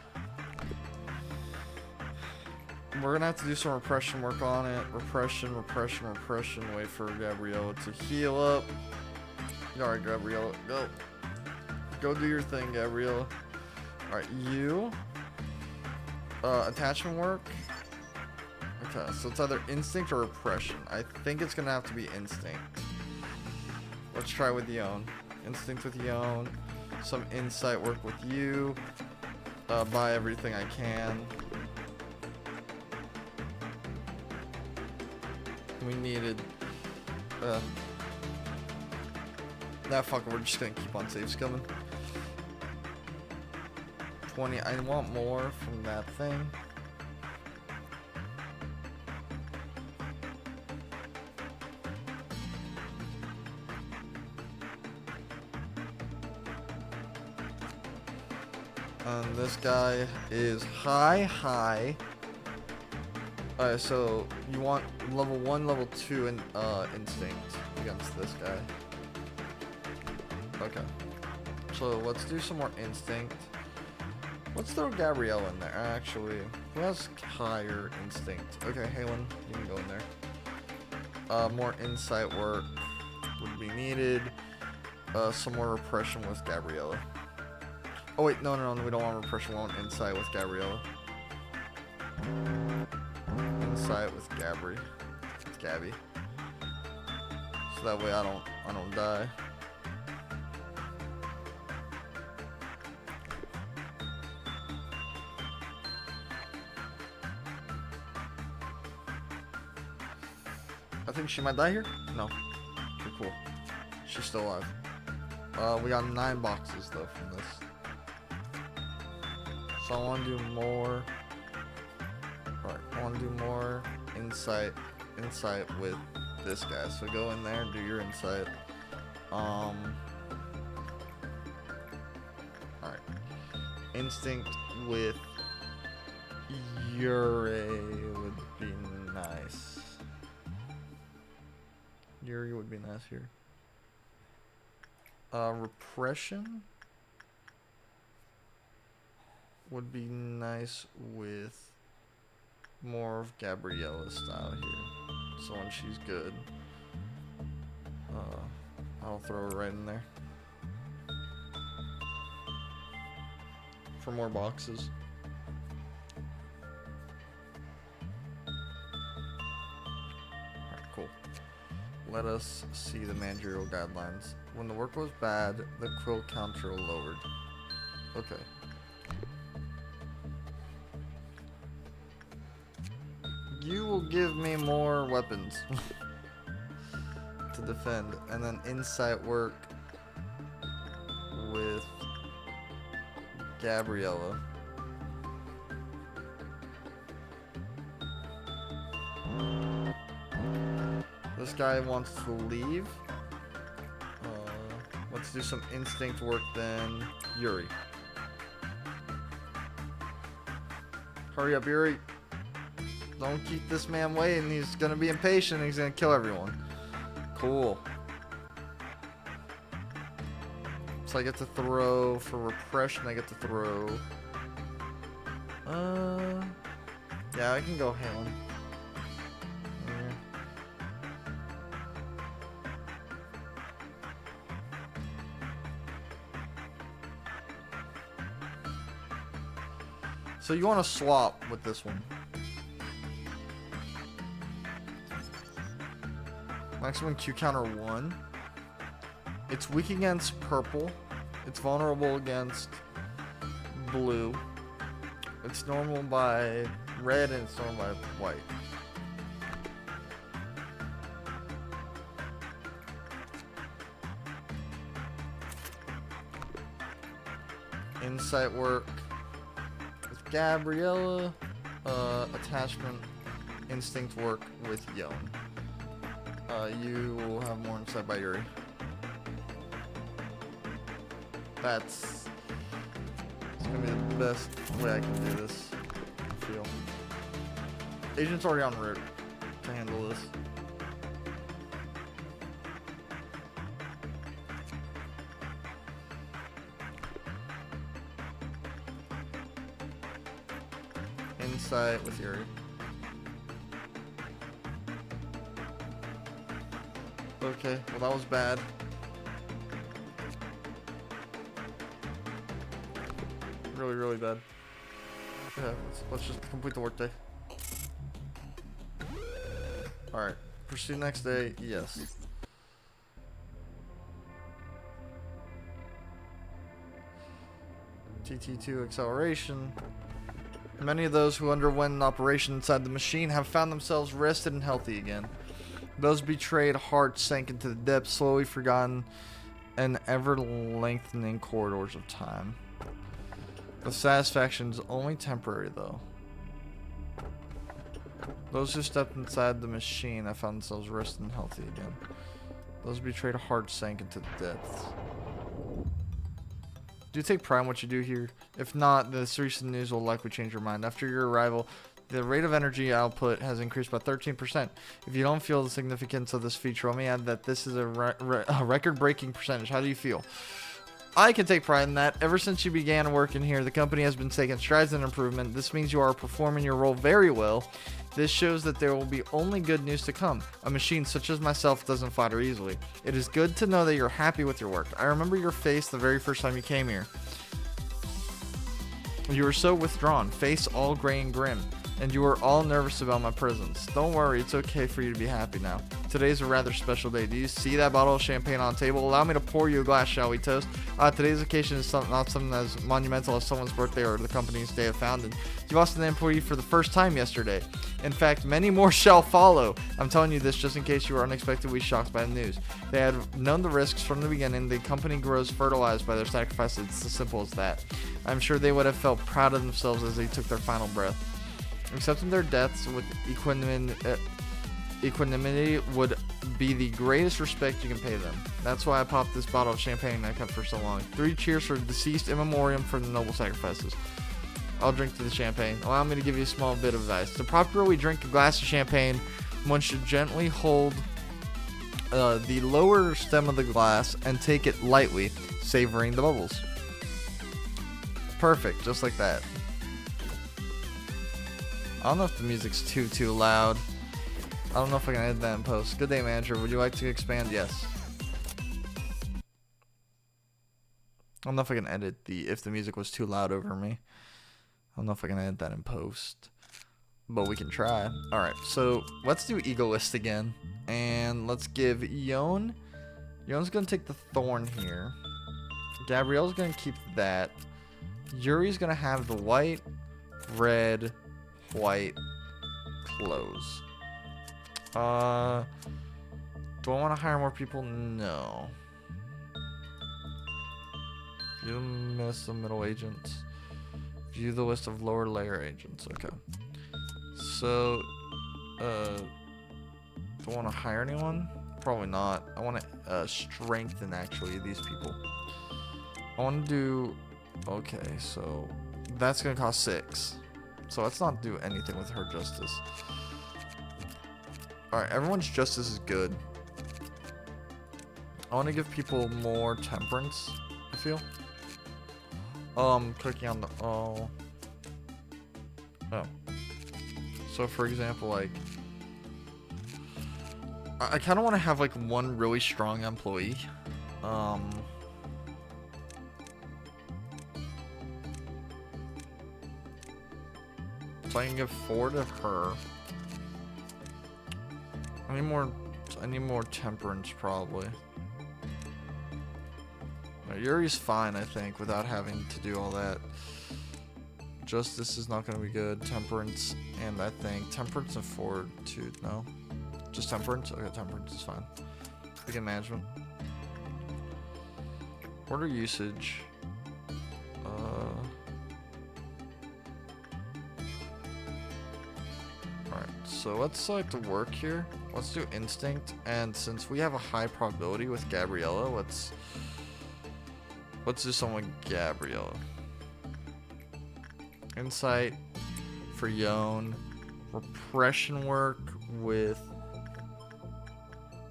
We're gonna have to do some repression work on it. Repression, repression, repression. Wait for Gabriella to heal up. Alright, Gabriella, go. Go do your thing, Gabriella. Alright, you. Attachment work. Okay, so it's either instinct or repression. I think it's gonna have to be instinct. Let's try with Yon. Instinct with Yon. Some insight work with you. Buy everything I can. We needed... Nah, fuck it, we're just gonna keep on saves coming. 20, I want more from that thing. And this guy is high. Alright, so you want level 1, level 2 in instinct against this guy. Okay. So let's do some more instinct. Let's throw Gabrielle in there. Actually, who has higher instinct? Okay, Halen, you can go in there. More insight work would be needed. Some more repression with Gabriella. Oh wait, no, we don't want repression. We want insight with Gabriella. Insight with Gabby. So that way I don't die. I think she might die here? No. Okay, cool. She's still alive. We got 9 boxes though from this. So I want to do more. Alright, I want to do more insight with this guy. So go in there and do your insight. Alright. Instinct with Yuri would be nice. Yuri would be nice here. Repression would be nice with more of Gabriella's style here. So when she's good, I'll throw her right in there. For more boxes. Alright, cool. Let us see the managerial guidelines. When the work was bad, the quill counter lowered. Okay. You will give me more weapons to defend, and then insight work with Gabriella. This guy wants to leave. Let's do some instinct work then. Yuri. Hurry up, Yuri. Don't keep this man waiting. He's gonna be impatient and he's gonna kill everyone. Cool. So I get to throw for repression. I get to throw. Yeah, I can go Halen. So you want to swap with this one. Maximum Q counter 1. It's weak against purple. It's vulnerable against blue. It's normal by red and it's normal by white. Insight work with Gabriella. Attachment instinct work with Yon. You will have more insight by Yuri. It's gonna be the best way I can do this, I feel. Agent's already en route to handle this. Insight with Yuri. Okay, well that was bad. Really, really bad. Yeah, let's just complete the workday. Alright, proceed next day, yes. TT2 acceleration. Many of those who underwent an operation inside the machine have found themselves rested and healthy again. Those betrayed hearts sank into the depths, slowly forgotten, and ever-lengthening corridors of time. The satisfaction is only temporary, though. Those who stepped inside the machine have found themselves rested and healthy again. Those betrayed hearts sank into the depths. Do you take pride in what you do here? If not, this recent news will likely change your mind. After your arrival, the rate of energy output has increased by 13%. If you don't feel the significance of this feature, let me add that this is a record-breaking percentage. How do you feel? I can take pride in that. Ever since you began working here, the company has been taking strides in improvement. This means you are performing your role very well. This shows that there will be only good news to come. A machine such as myself doesn't flatter easily. It is good to know that you're happy with your work. I remember your face the very first time you came here. You were so withdrawn, face all gray and grim, and you were all nervous about my presence. Don't worry, it's okay for you to be happy now. Today's a rather special day. Do you see that bottle of champagne on the table? Allow me to pour you a glass, shall we toast? Today's occasion is not something as monumental as someone's birthday or the company's day of founding. You lost an employee for the first time yesterday. In fact, many more shall follow. I'm telling you this just in case you were unexpectedly shocked by the news. They had known the risks from the beginning. The company grows fertilized by their sacrifices. It's as simple as that. I'm sure they would have felt proud of themselves as they took their final breath. Accepting their deaths with equanimity would be the greatest respect you can pay them. That's why I popped this bottle of champagne I kept for so long. 3 cheers for the deceased in memoriam for the noble sacrifices. I'll drink to the champagne. Allow me to give you a small bit of advice. To properly drink a glass of champagne, one should gently hold the lower stem of the glass and take it lightly, savoring the bubbles. Perfect, just like that. I don't know if the music's too loud. I don't know if I can edit that in post. Good day, manager. Would you like to expand? Yes. I don't know if I can edit if the music was too loud over me. I don't know if I can edit that in post. but we can try. Alright, so let's do Egoist again. And let's give Yon. Yon's gonna take the thorn here. Gabrielle's gonna keep that. Yuri's gonna have the white, red, white clothes. Do I want to hire more people? No. View the list of middle agents. View the list of lower layer agents. Okay. So, do I want to hire anyone? Probably not. I want to strengthen actually these people. I want to do. Okay, so that's gonna cost 6. So let's not do anything with her justice. Alright, everyone's justice is good. I want to give people more temperance, I feel. Clicking on the... Oh. So, for example, like... I kind of want to have, like, one really strong employee. So I can give 4 to her. I need more temperance, probably. Yuri's fine, I think, without having to do all that. Justice is not going to be good. Temperance, and I think temperance and fortitude. No, just temperance. Okay, temperance is fine. Begin management. Order usage. Alright, so let's select work here. Let's do instinct, and since we have a high probability with Gabriella, let's do someone with Gabriella. Insight for Yon. Repression work with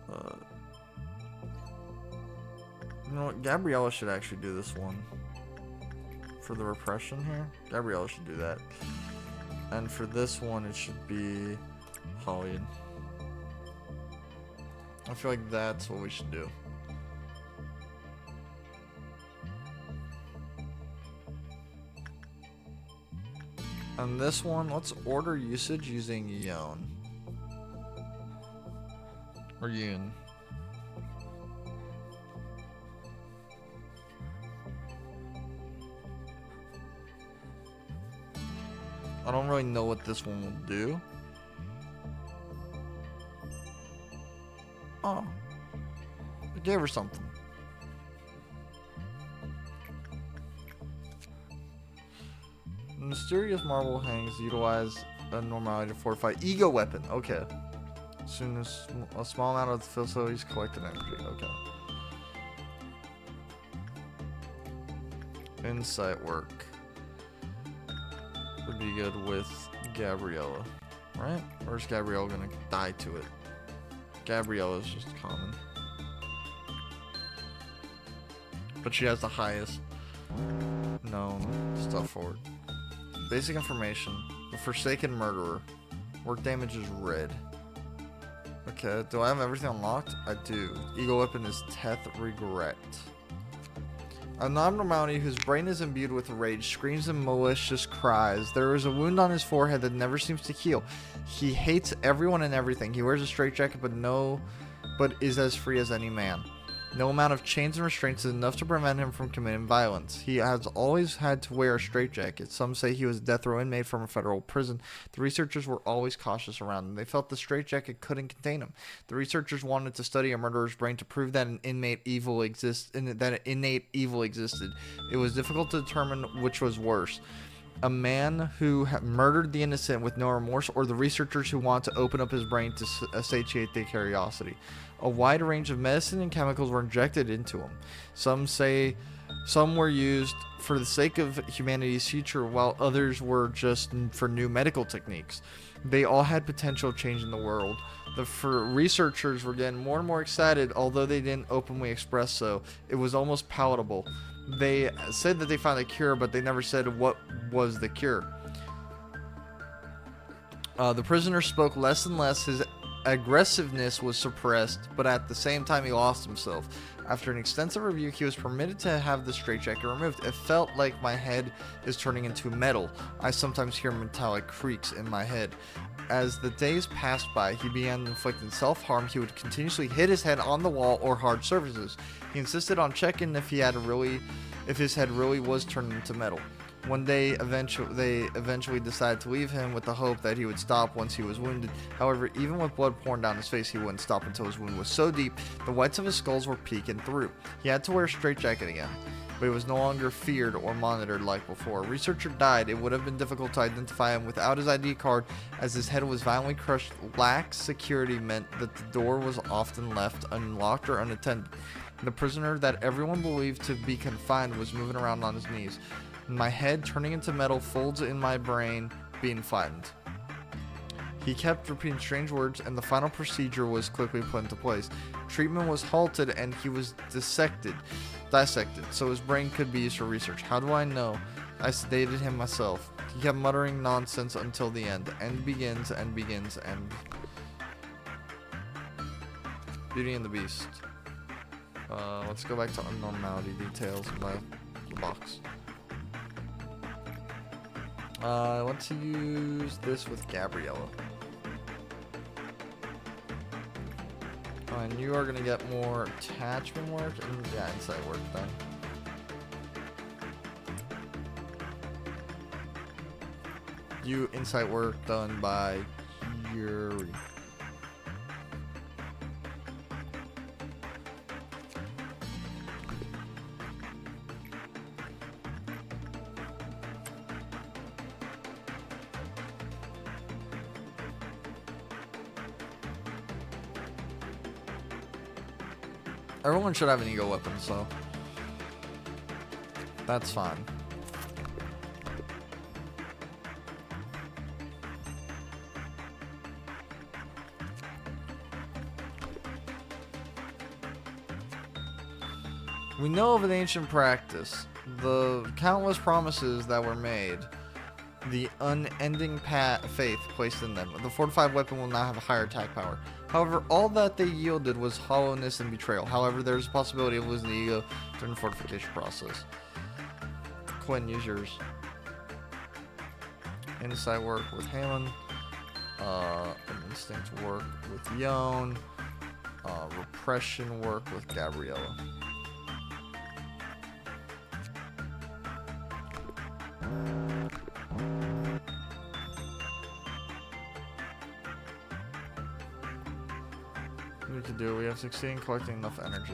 you know what, Gabriella should actually do this one. For the repression here, Gabriella should do that. And for this one, it should be Holly. I feel like that's what we should do. On this one, let's order usage using Yon. Or Yoon. I don't really know what this one will do. Oh. I gave her something. Mysterious marble hangs utilize a normality to fortify ego weapon. Okay. As soon as a small amount of the facilities collected energy. Okay. Insight work would be good with Gabriella, right? Or is Gabriella gonna die to it? Gabriella's just common, but she has the highest known stuff for it. Basic information. The Forsaken Murderer. Work damage is red. Okay, do I have everything unlocked? I do. Ego weapon is Teth Regret. A non-normality whose brain is imbued with rage screams and malicious cries. There is a wound on his forehead that never seems to heal. He hates everyone and everything. He wears a straitjacket but is as free as any man. No amount of chains and restraints is enough to prevent him from committing violence. He has always had to wear a straitjacket. Some say he was a death row inmate from a federal prison. The researchers were always cautious around him. They felt the straitjacket couldn't contain him. The researchers wanted to study a murderer's brain to prove that an innate evil existed. It was difficult to determine which was worse. A man who murdered the innocent with no remorse, or the researchers who want to open up his brain to satiate their curiosity. A wide range of medicine and chemicals were injected into him. Some say some were used for the sake of humanity's future, while others were just for new medical techniques. They all had potential of changing the world. The researchers were getting more and more excited, although they didn't openly express so. It was almost palatable. They said that they found a cure, but they never said what was the cure. The prisoner spoke less and less. His aggressiveness was suppressed, but at the same time he lost himself. After an extensive review, he was permitted to have the straitjacket removed. It felt like my head is turning into metal. I sometimes hear metallic creaks in my head. As the days passed by, he began inflicting self-harm. He would continuously hit his head on the wall or hard surfaces. He insisted on checking if his head really was turning into metal. One day, they eventually decided to leave him with the hope that he would stop once he was wounded. However, even with blood pouring down his face, he wouldn't stop until his wound was so deep, the whites of his skulls were peeking through. He had to wear a straitjacket again, but he was no longer feared or monitored like before. A researcher died. It would have been difficult to identify him without his ID card, as his head was violently crushed. Lax security meant that the door was often left unlocked or unattended. The prisoner that everyone believed to be confined was moving around on his knees. My head turning into metal, folds in my brain being flattened. He kept repeating strange words, and the final procedure was quickly put into place. Treatment was halted, and he was dissected, so his brain could be used for research. How do I know? I sedated him myself. He kept muttering nonsense until the end. End begins, end begins, end. Beauty and the Beast. Let's go back to abnormality details in my box. I want to use this with Gabriella. And you are going to get more attachment work and insight work done. You insight work done by Yuri. Everyone should have an ego weapon, so that's fine. We know of an ancient practice, the countless promises that were made, the unending faith placed in them. The fortified weapon will now have a higher attack power. However, all that they yielded was hollowness and betrayal. However, there's a possibility of losing the ego during the fortification process. Quinn, use yours. Insight work with Halen. Instinct work with Yon. Repression work with Gabriella. We can do. We have succeeded in collecting enough energy.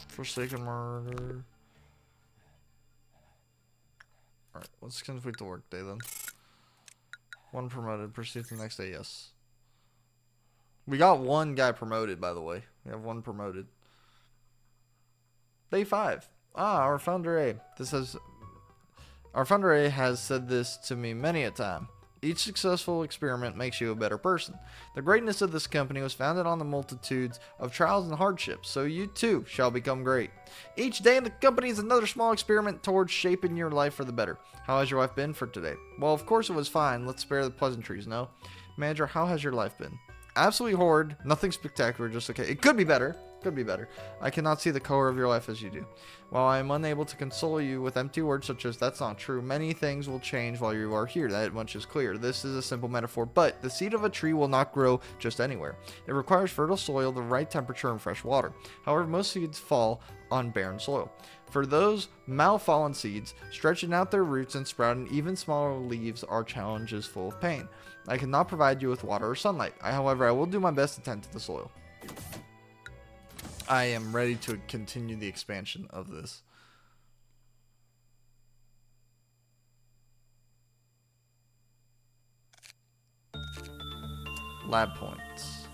Forsaken murder. Alright, let's complete the work day then. One promoted. Proceed to the next day. Yes. We got one guy promoted, by the way. We have one promoted. Day 5. Our founder A. Our founder A has said this to me many a time. Each successful experiment makes you a better person. The greatness of this company was founded on the multitudes of trials and hardships, so you too shall become great. Each day in the company is another small experiment towards shaping your life for the better. How has your life been for today? Well, of course it was fine. Let's spare the pleasantries, no? Manager, how has your life been? Absolutely horrid. Nothing spectacular, just okay. It could be better. Could be better. I cannot see the color of your life as you do. While I am unable to console you with empty words such as "that's not true," many things will change while you are here. That much is clear. This is a simple metaphor, but the seed of a tree will not grow just anywhere. It requires fertile soil, the right temperature, and fresh water. However, most seeds fall on barren soil. For those malfallen seeds, stretching out their roots and sprouting even smaller leaves are challenges full of pain. I cannot provide you with water or sunlight. However, I will do my best to tend to the soil. I am ready to continue the expansion of this. Lab points.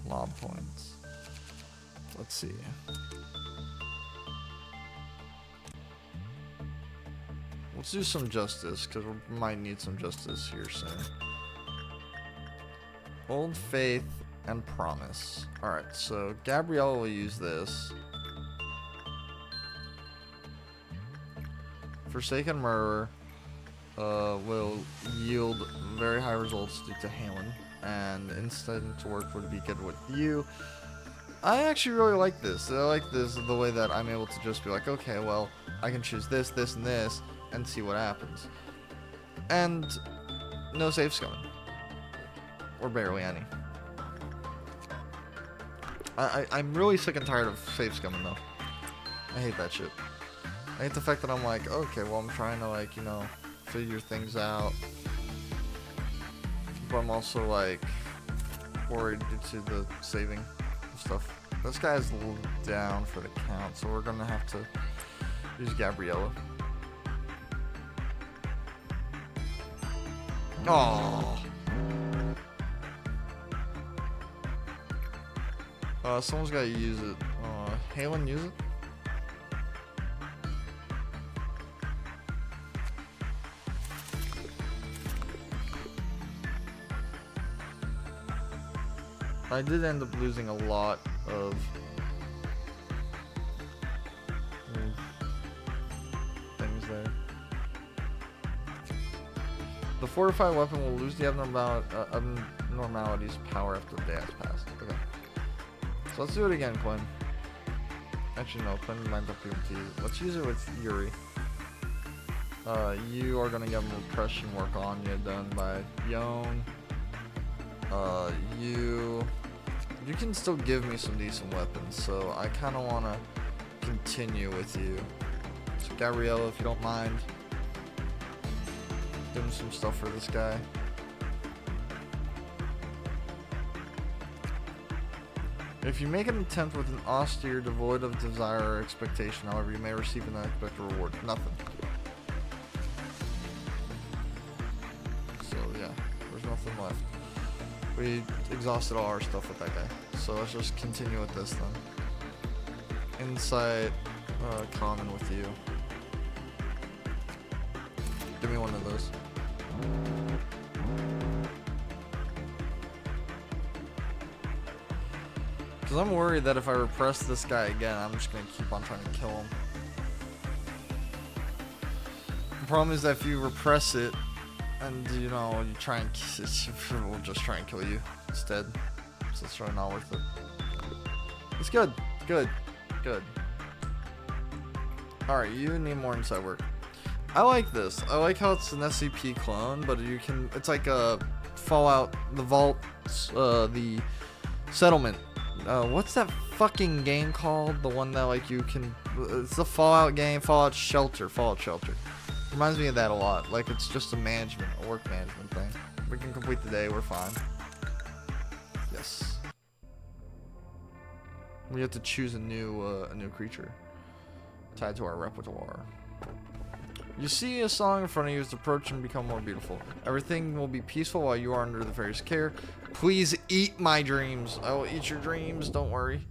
Lob points. Let's see. Let's do some justice, because we might need some justice here soon. Old Faith and Promise. Alright, so Gabriella will use this. Forsaken Murderer will yield very high results due to Halen, and Instant to Work would be good with you. I actually really like this. I like this the way that I'm able to just be like, okay, well, I can choose this, this, and this, and see what happens. And no safe scumming. Or barely any. I'm really sick and tired of safe scumming, though. I hate that shit. I hate the fact that I'm like, okay, well, I'm trying to, like, you know, figure things out. But I'm also, like, worried due to the saving stuff. This guy's down for the count, so we're gonna have to use Gabriella. Oh. Someone's gotta use it. Halen, use it. I did end up losing a lot of things there. The fortified weapon will lose the abnormality's power after the day has passed. Okay. So let's do it again, Quinn. Actually, no, Quinn might up here too. Let's use it with Yuri. You are gonna get repression work on you done by Yon. You can still give me some decent weapons, so I kind of want to continue with you. So Gabriella, if you don't mind doing some stuff for this guy. If you make an attempt with an austere, devoid of desire or expectation, however, you may receive an unexpected reward. Nothing. So yeah, there's nothing left. We exhausted all our stuff with that guy. So let's just continue with this then. Insight, common with you. Give me one of those. Because I'm worried that if I repress this guy again, I'm just going to keep on trying to kill him. The problem is that if you repress it, and you know, you try and we'll just try and kill you instead. So it's really not worth it. It's good. Good. Good. Alright, you need more inside work. I like this. I like how it's an SCP clone, but you can, it's like a Fallout, the Vault, the Settlement. What's that fucking game called? The one that like you can, it's the Fallout game, Fallout Shelter. Reminds me of that a lot. Like it's just a work management thing. We can complete the day. We're fine. Yes. We have to choose a new creature tied to our repertoire. You see a song in front of you as approach and become more beautiful. Everything will be peaceful while you are under the fairy's care. Please eat my dreams. I will eat your dreams. Don't worry.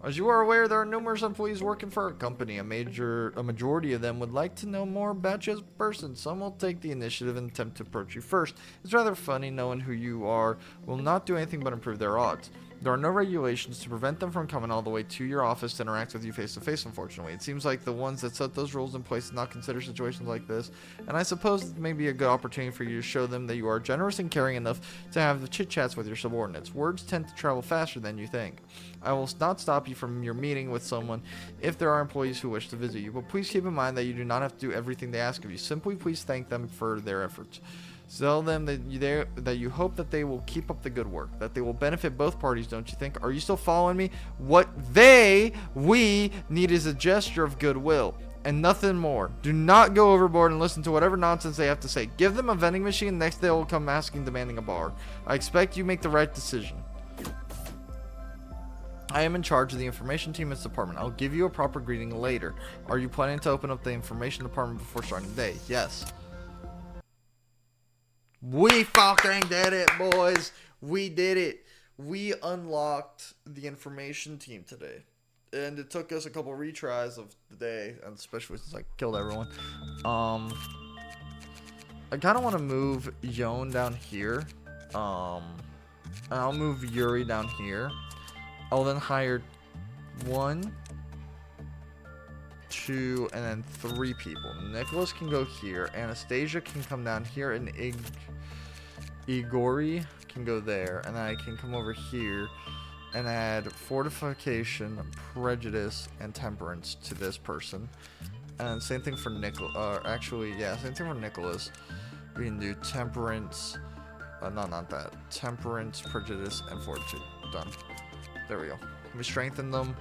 As you are aware, there are numerous employees working for our company. A majority of them would like to know more about you as a person. Some will take the initiative and attempt to approach you first. It's rather funny knowing who you are will not do anything but improve their odds. There are no regulations to prevent them from coming all the way to your office to interact with you face to face, unfortunately. It seems like the ones that set those rules in place did not consider situations like this, and I suppose it may be a good opportunity for you to show them that you are generous and caring enough to have the chit-chats with your subordinates. Words tend to travel faster than you think. I will not stop you from your meeting with someone if there are employees who wish to visit you, but please keep in mind that you do not have to do everything they ask of you. Simply please thank them for their efforts. Tell them that you hope that they will keep up the good work, that they will benefit both parties, don't you think? Are you still following me? What we need is a gesture of goodwill and nothing more. Do not go overboard and listen to whatever nonsense they have to say. Give them a vending machine, next they will come asking, demanding a bar. I expect you make the right decision. I am in charge of the information team in this department. I'll give you a proper greeting later. Are you planning to open up the information department before starting the day? Yes. We fucking did it, boys. We did it. We unlocked the information team today. And it took us a couple retries of the day, and especially since I killed everyone. I kind of want to move Yon down here. I'll move Yuri down here. I'll then hire 1, 2, and then 3 people. Nicholas can go here. Anastasia can come down here, and Igori can go there. And then I can come over here and add fortification, prejudice, and temperance to this person. And same thing for Nicholas. Actually, yeah, same thing for Nicholas. We can do temperance. No, not that. Temperance, prejudice, and fortitude. Done. There we go. We strengthen them.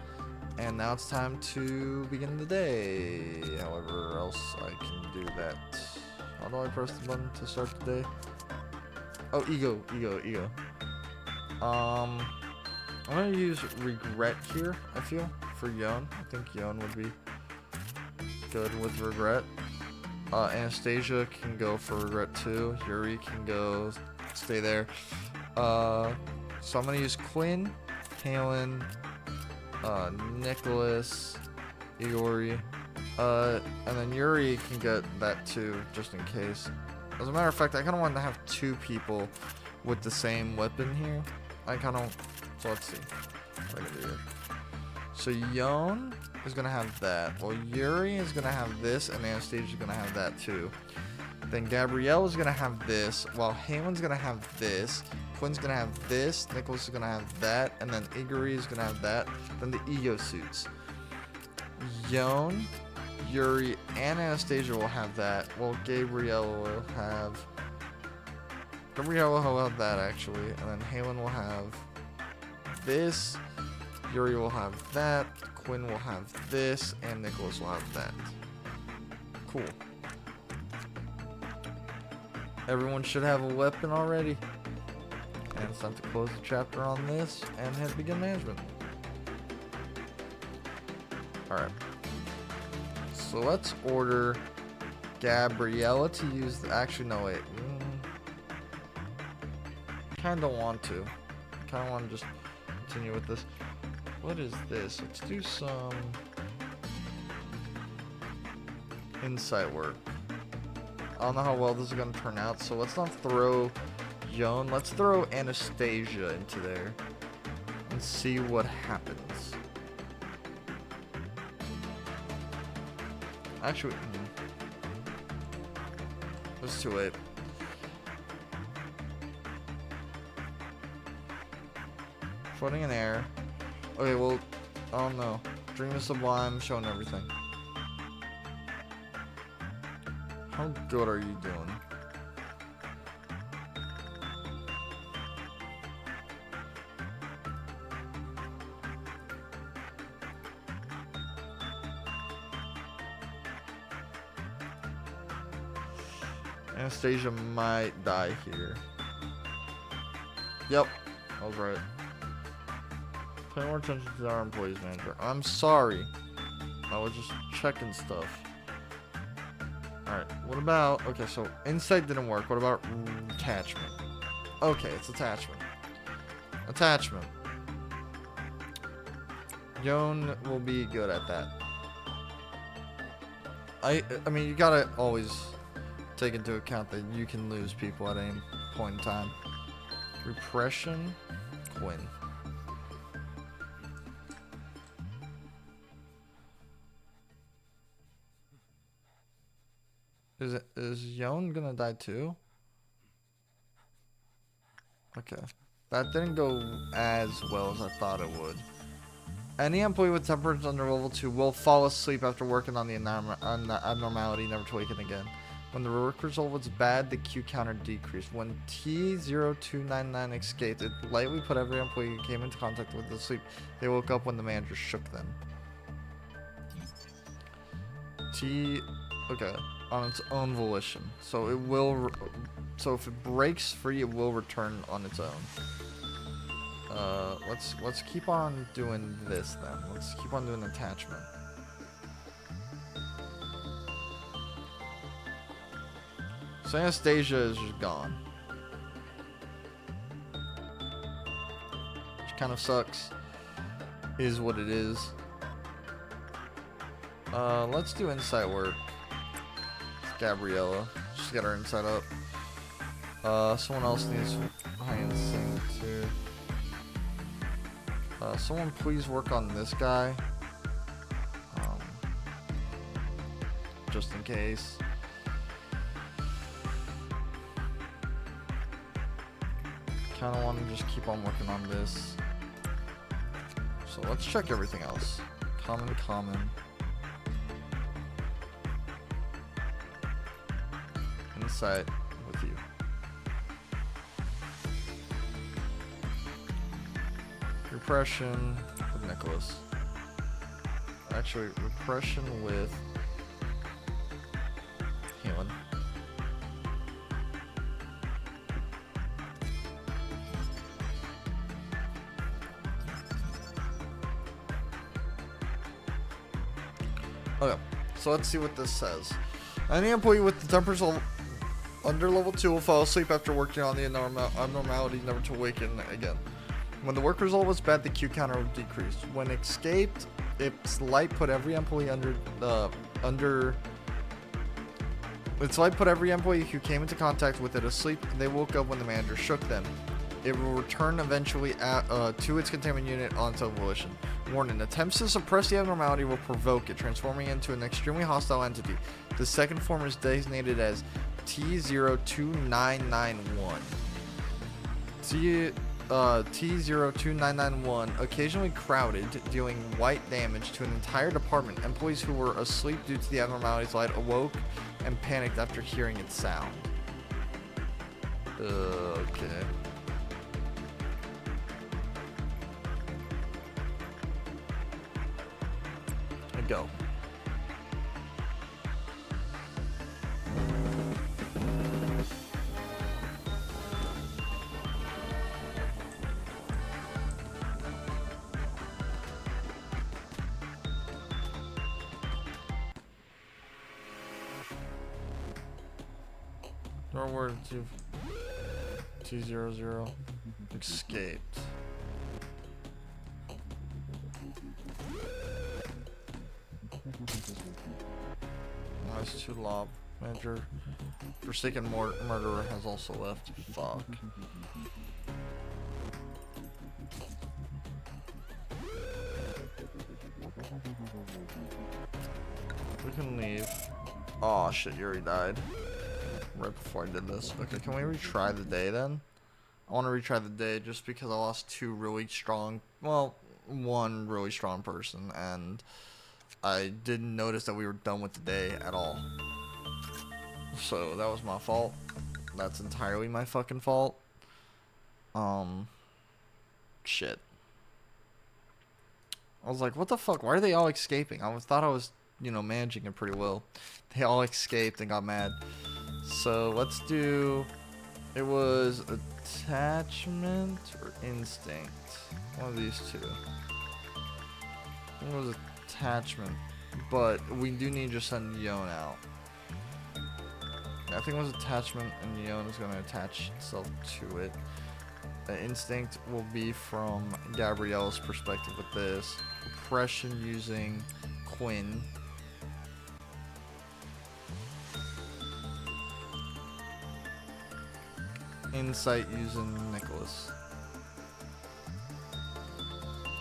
And now it's time to begin the day. However else I can do that. How do I press the button to start the day? Oh, ego. I'm gonna use regret here, I feel, for Yon. I think Yon would be good with regret. Anastasia can go for regret too. Yuri can go stay there. So I'm gonna use Quinn, Halen, Nicholas, Igori, and then Yuri can get that too, just in case. As a matter of fact, I kind of want to have 2 people with the same weapon here. So let's see what I can do here. So Yon is gonna have that. Well, Yuri is gonna have this, and Anastasia is gonna have that too. Then Gabrielle is gonna have this, while Halen's gonna have this. Quinn's gonna have this. Nicholas is gonna have that, and then Igori is gonna have that. Then the ego suits. Yon, Yuri, and Anastasia will have that. Well, Gabrielle will have that actually, and then Halen will have this. Yuri will have that. Quinn will have this, and Nicholas will have that. Cool. Everyone should have a weapon already. And it's time to close the chapter on this and hit begin management. Alright. So let's order Gabriella to use actually, no, wait. Kinda want to. Kinda want to just continue with this. What is this? Let's do some insight work. I don't know how well this is going to turn out, so let's not throw Yon. Let's throw Anastasia into there and see what happens. Actually, it's too late. Floating in air. Okay, well, oh no. Dream is sublime, showing everything. How good are you doing? Anastasia might die here. Yep, I was right. Pay more attention to our employees manager. I'm sorry. I was just checking stuff. Alright, what about... Okay, so insight didn't work. What about attachment? Okay, it's attachment. Attachment. Yon will be good at that. I mean, you gotta always take into account that you can lose people at any point in time. Repression, Quinn. Is Yon gonna die too? Okay. That didn't go as well as I thought it would. Any employee with temperance under level 2 will fall asleep after working on the abnormality, never to waken again. When the work result was bad, the Q counter decreased. When T0299 escaped, it lightly put every employee who came into contact with the sleep. They woke up when the manager shook them. Okay, on its own volition. So it will, so if it breaks free, it will return on its own. Let's keep on doing this then. Let's keep on doing attachment. So Anastasia is just gone. Which kind of sucks. Is what it is. Let's do insight work. It's Gabriella. She's got her insight up. Someone else needs high instinct too. Someone please work on this guy. Just in case. Kinda want to just keep on working on this. So let's check everything else. Common. Insight with you. Repression with Nicholas. Actually, repression with healing. Okay, so let's see what this says. Any employee with the tempers under level 2 will fall asleep after working on the abnormality, never to awaken again. When the work result was bad, the Q counter would decrease. When escaped, its light put every employee its light put every employee who came into contact with it asleep, and they woke up when the manager shook them. It will return eventually to its containment unit on its own volition. Warning: attempts to suppress the abnormality will provoke it, transforming into an extremely hostile entity. The second form is designated as T02991. T02991, occasionally crowded, dealing white damage to an entire department. Employees who were asleep due to the abnormality's light awoke and panicked after hearing its sound. Okay. Go. Word to T00 escaped. Nice to Lob. Manager. Forsaken Murderer has also left. Fuck. We can leave. Oh shit, Yuri died. Right before I did this. Okay, can we retry the day then? I want to retry the day just because I lost two really strong, well, one really strong person, and I didn't notice that we were done with the day at all. So that was my fault. That's entirely my fucking fault. Shit. I was like, what the fuck? Why are they all escaping? I thought I was, you know, managing it pretty well. They all escaped and got mad. So let's do, it was attachment or instinct. One of these two. It was attachment, but we do need to just send Yon out. I think it was attachment, and Yon is going to attach itself to it. Instinct will be from Gabrielle's perspective with this. Oppression using Quinn. Insight using Nicholas.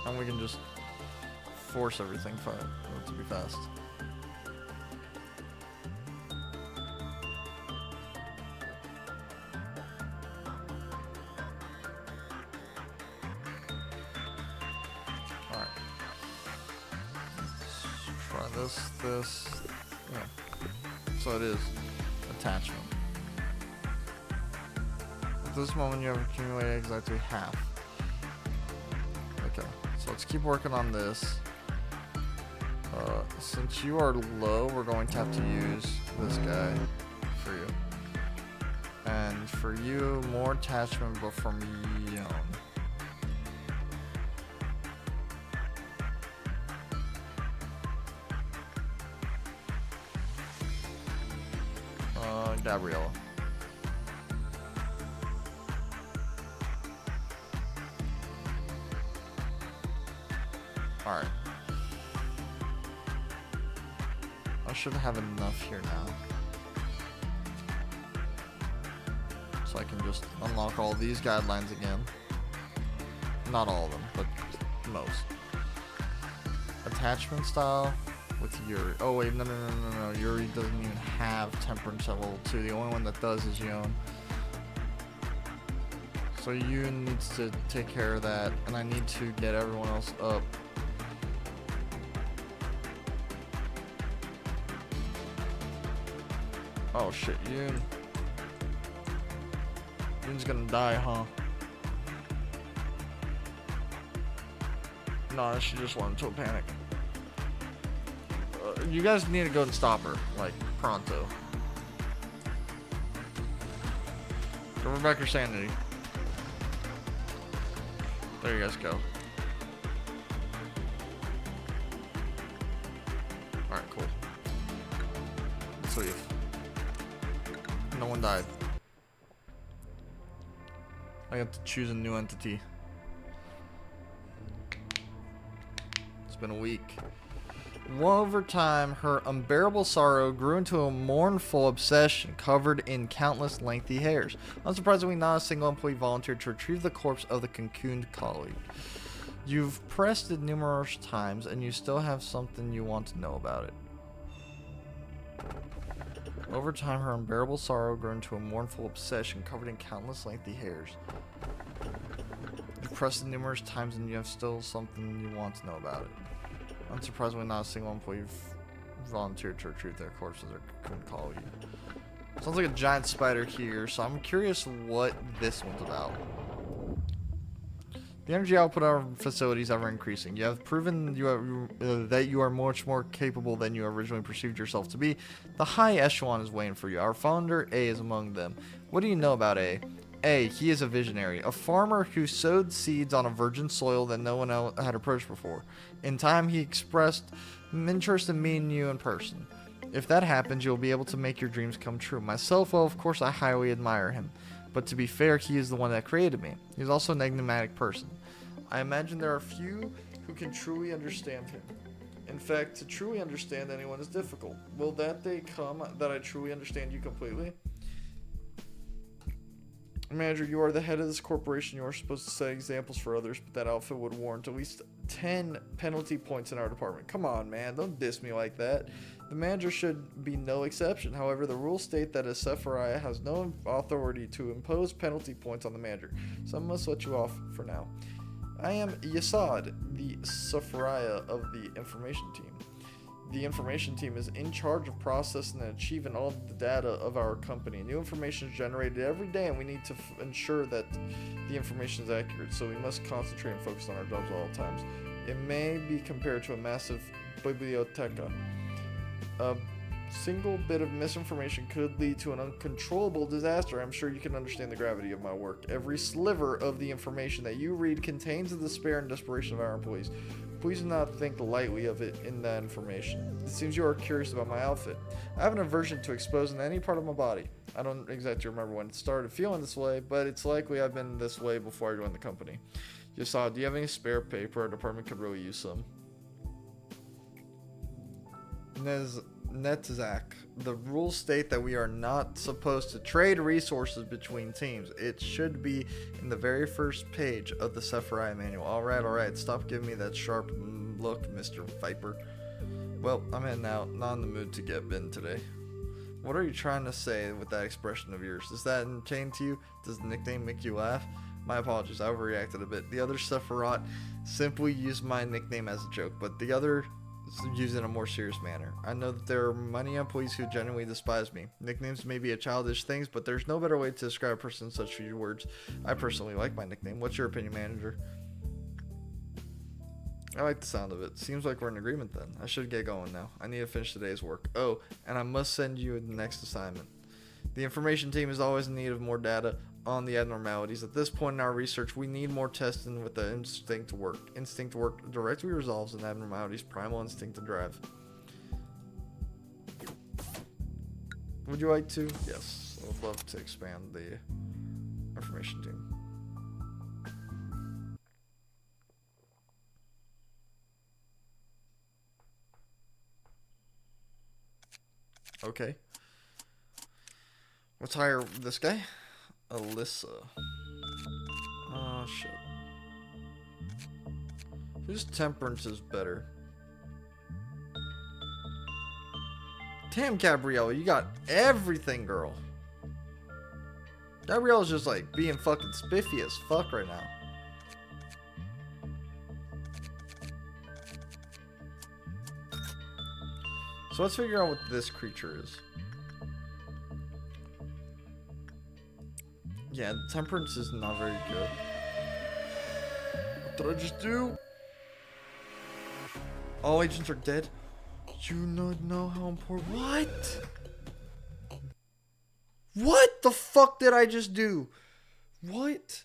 And we can just force everything to be fast. Alright. Let's try this. Yeah. So it is attachment. At this moment you have accumulated exactly half. Okay, so let's keep working on this. Since you are low, we're going to have to use this guy for you. And for you, more attachment, but from Yon. Gabriella. Alright. I should have enough here now. So I can just unlock all these guidelines again. Not all of them, but most. Attachment style with Yuri. Oh wait, no. Yuri doesn't even have temperance at level 2. The only one that does is Yon. So Yoon needs to take care of that, and I need to get everyone else up. Oh shit, Yoon's gonna die, huh? No, she just went into a panic. You guys need to go and stop her, like, pronto. Give her back her sanity. There you guys go. Alright, cool. Let's leave. No one died. I have to choose a new entity. It's been a week. Over time, her unbearable sorrow grew into a mournful obsession covered in countless lengthy hairs. Unsurprisingly, not a single employee volunteered to retrieve the corpse of the cocooned colleague. You've pressed it numerous times, and you still have something you want to know about it. Over time, her unbearable sorrow grew into a mournful obsession covered in countless lengthy hairs. You've pressed it numerous times, and you have still something you want to know about it. Unsurprisingly, not a single employee volunteered to retrieve their corpse of their cocoon colleague. Sounds like a giant spider here, so I'm curious what this one's about. The energy output of our facility is ever increasing. You have proven that you are much more capable than you originally perceived yourself to be. The high echelon is waiting for you. Our founder, A, is among them. What do you know about A? A, he is a visionary, a farmer who sowed seeds on a virgin soil that no one else had approached before. In time, he expressed interest in meeting you in person. If that happens, you'll be able to make your dreams come true. Myself, well, of course, I highly admire him. But to be fair, he is the one that created me. He's also an enigmatic person. I imagine there are few who can truly understand him. In fact, to truly understand anyone is difficult. Will that day come that I truly understand you completely? Manager, you are the head of this corporation. You are supposed to set examples for others, but that outfit would warrant at least 10 penalty points in our department. Come on, man. Don't diss me like that. The manager should be no exception. However, the rules state that a Sephiriah has no authority to impose penalty points on the manager, so I must let you off for now. I am Yasad, the Sephiriah of the information team. The information team is in charge of processing and achieving all the data of our company. New information is generated every day, and we need to ensure that the information is accurate, so we must concentrate and focus on our jobs at all times. It may be compared to a massive biblioteca. A single bit of misinformation could lead to an uncontrollable disaster. I'm sure you can understand the gravity of my work. Every sliver of the information that you read contains the despair and desperation of our employees. Please do not think lightly of it in that information. It seems you are curious about my outfit. I have an aversion to exposing any part of my body. I don't exactly remember when it started feeling this way, but it's likely I've been this way before I joined the company. Yasad, do you have any spare paper? Our department could really use some. Netzak, the rules state that we are not supposed to trade resources between teams. It should be in the very first page of the Sephiriah manual. Alright, stop giving me that sharp look, Mr. Viper. Well, I'm heading out, not in the mood to get bitten today. What are you trying to say with that expression of yours? Is that entertaining to you? Does the nickname make you laugh? My apologies, I overreacted a bit. The other Sephiroth simply used my nickname as a joke, but the other used in a more serious manner. I know that there are many employees who genuinely despise me. Nicknames may be a childish thing, but there's no better way to describe a person in such few words. I personally like my nickname. What's your opinion, manager? I like the sound of it. Seems like we're in agreement then. I should get going now. I need to finish today's work. Oh, and I must send you the next assignment. The information team is always in need of more data on the abnormalities. At this point in our research, we need more testing with the instinct to work. Instinct to work directly resolves an abnormality's primal instinct to drive. Would you like to? Yes, I would love to expand the information team. Okay. Let's hire this guy. Alyssa. Oh, shit. Whose temperance is better? Damn, Gabrielle, you got everything, girl. Gabrielle's just like being fucking spiffy as fuck right now. So let's figure out what this creature is. Yeah, temperance is not very good. What did I just do? All agents are dead. You not know how important. What? What the fuck did I just do? What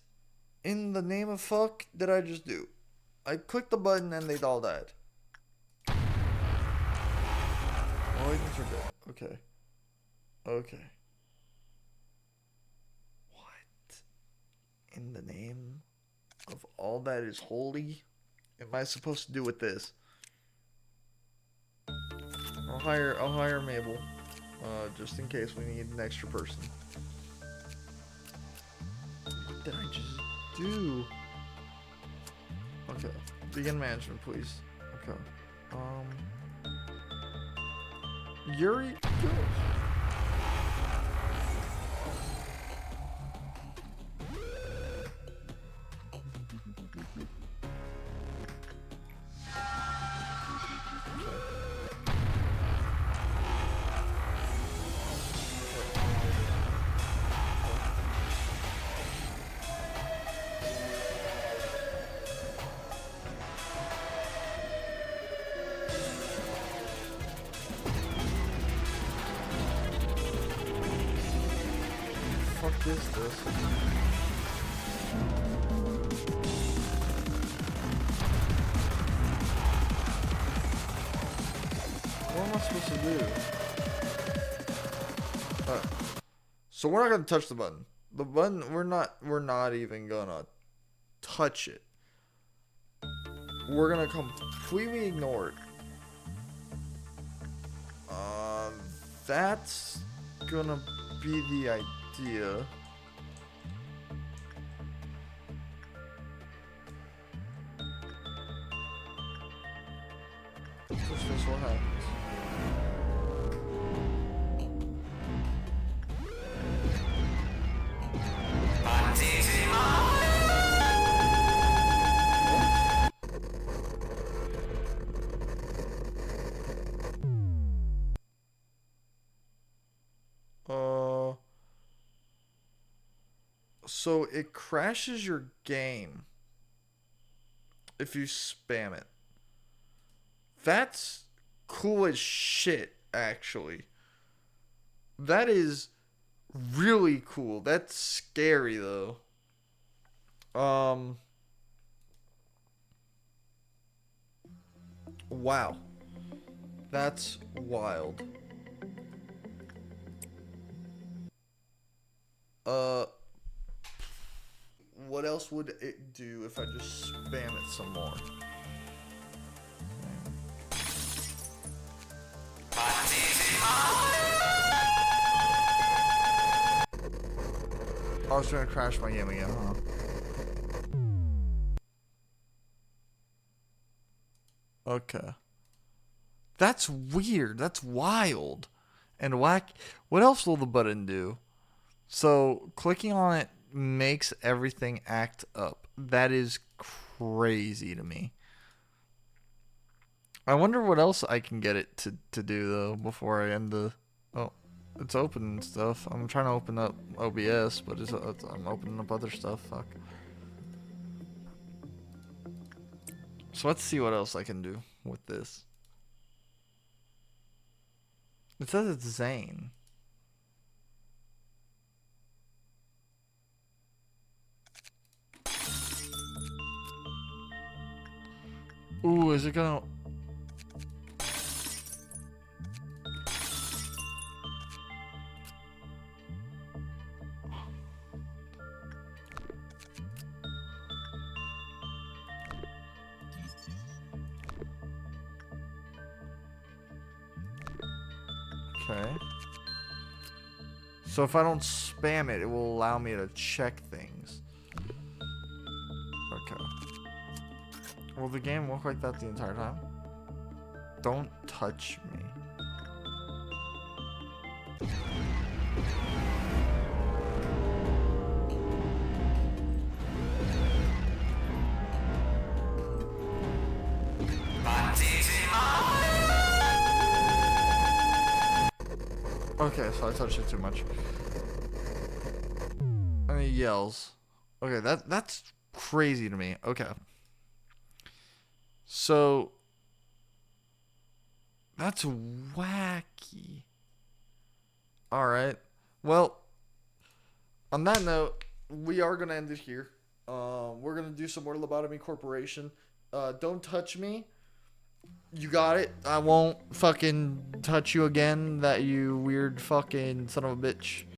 in the name of fuck did I just do? I clicked the button and they all died. All agents are dead. Okay. Okay. What in the name of all that is holy am I supposed to do with this? I'll hire Mabel, just in case we need an extra person. What did I just do? Okay, begin management, please. Okay, Yuri, go. What is this? What am I supposed to do? So we're not gonna touch the button. The button, we're not even gonna touch it. We're gonna completely ignore it. That's gonna be the idea. That's just what happens. So it crashes your game if you spam it. That's cool as shit, actually. That is really cool. That's scary, though. Wow. That's wild. What else would it do if I just spam it some more? I was trying to crash my game again, huh? Okay. That's weird. That's wild. And whack. What else will the button do? So, clicking on it makes everything act up. That is crazy to me. I wonder what else I can get it to do, though, before I end the... Oh, it's open and stuff. I'm trying to open up OBS, but I'm opening up other stuff. Fuck. So let's see what else I can do with this. It says it's Zane. Ooh, is it gonna... Okay. So if I don't spam it, it will allow me to check things. Okay. Will the game look like that the entire time? Don't touch me. Okay, so I touched it too much. And he yells. Okay, that's crazy to me. Okay. So that's wacky. Alright. Well, on that note, we are gonna end it here. We're gonna do some more Lobotomy Corporation. Don't touch me. You got it. I won't fucking touch you again, that you weird fucking son of a bitch.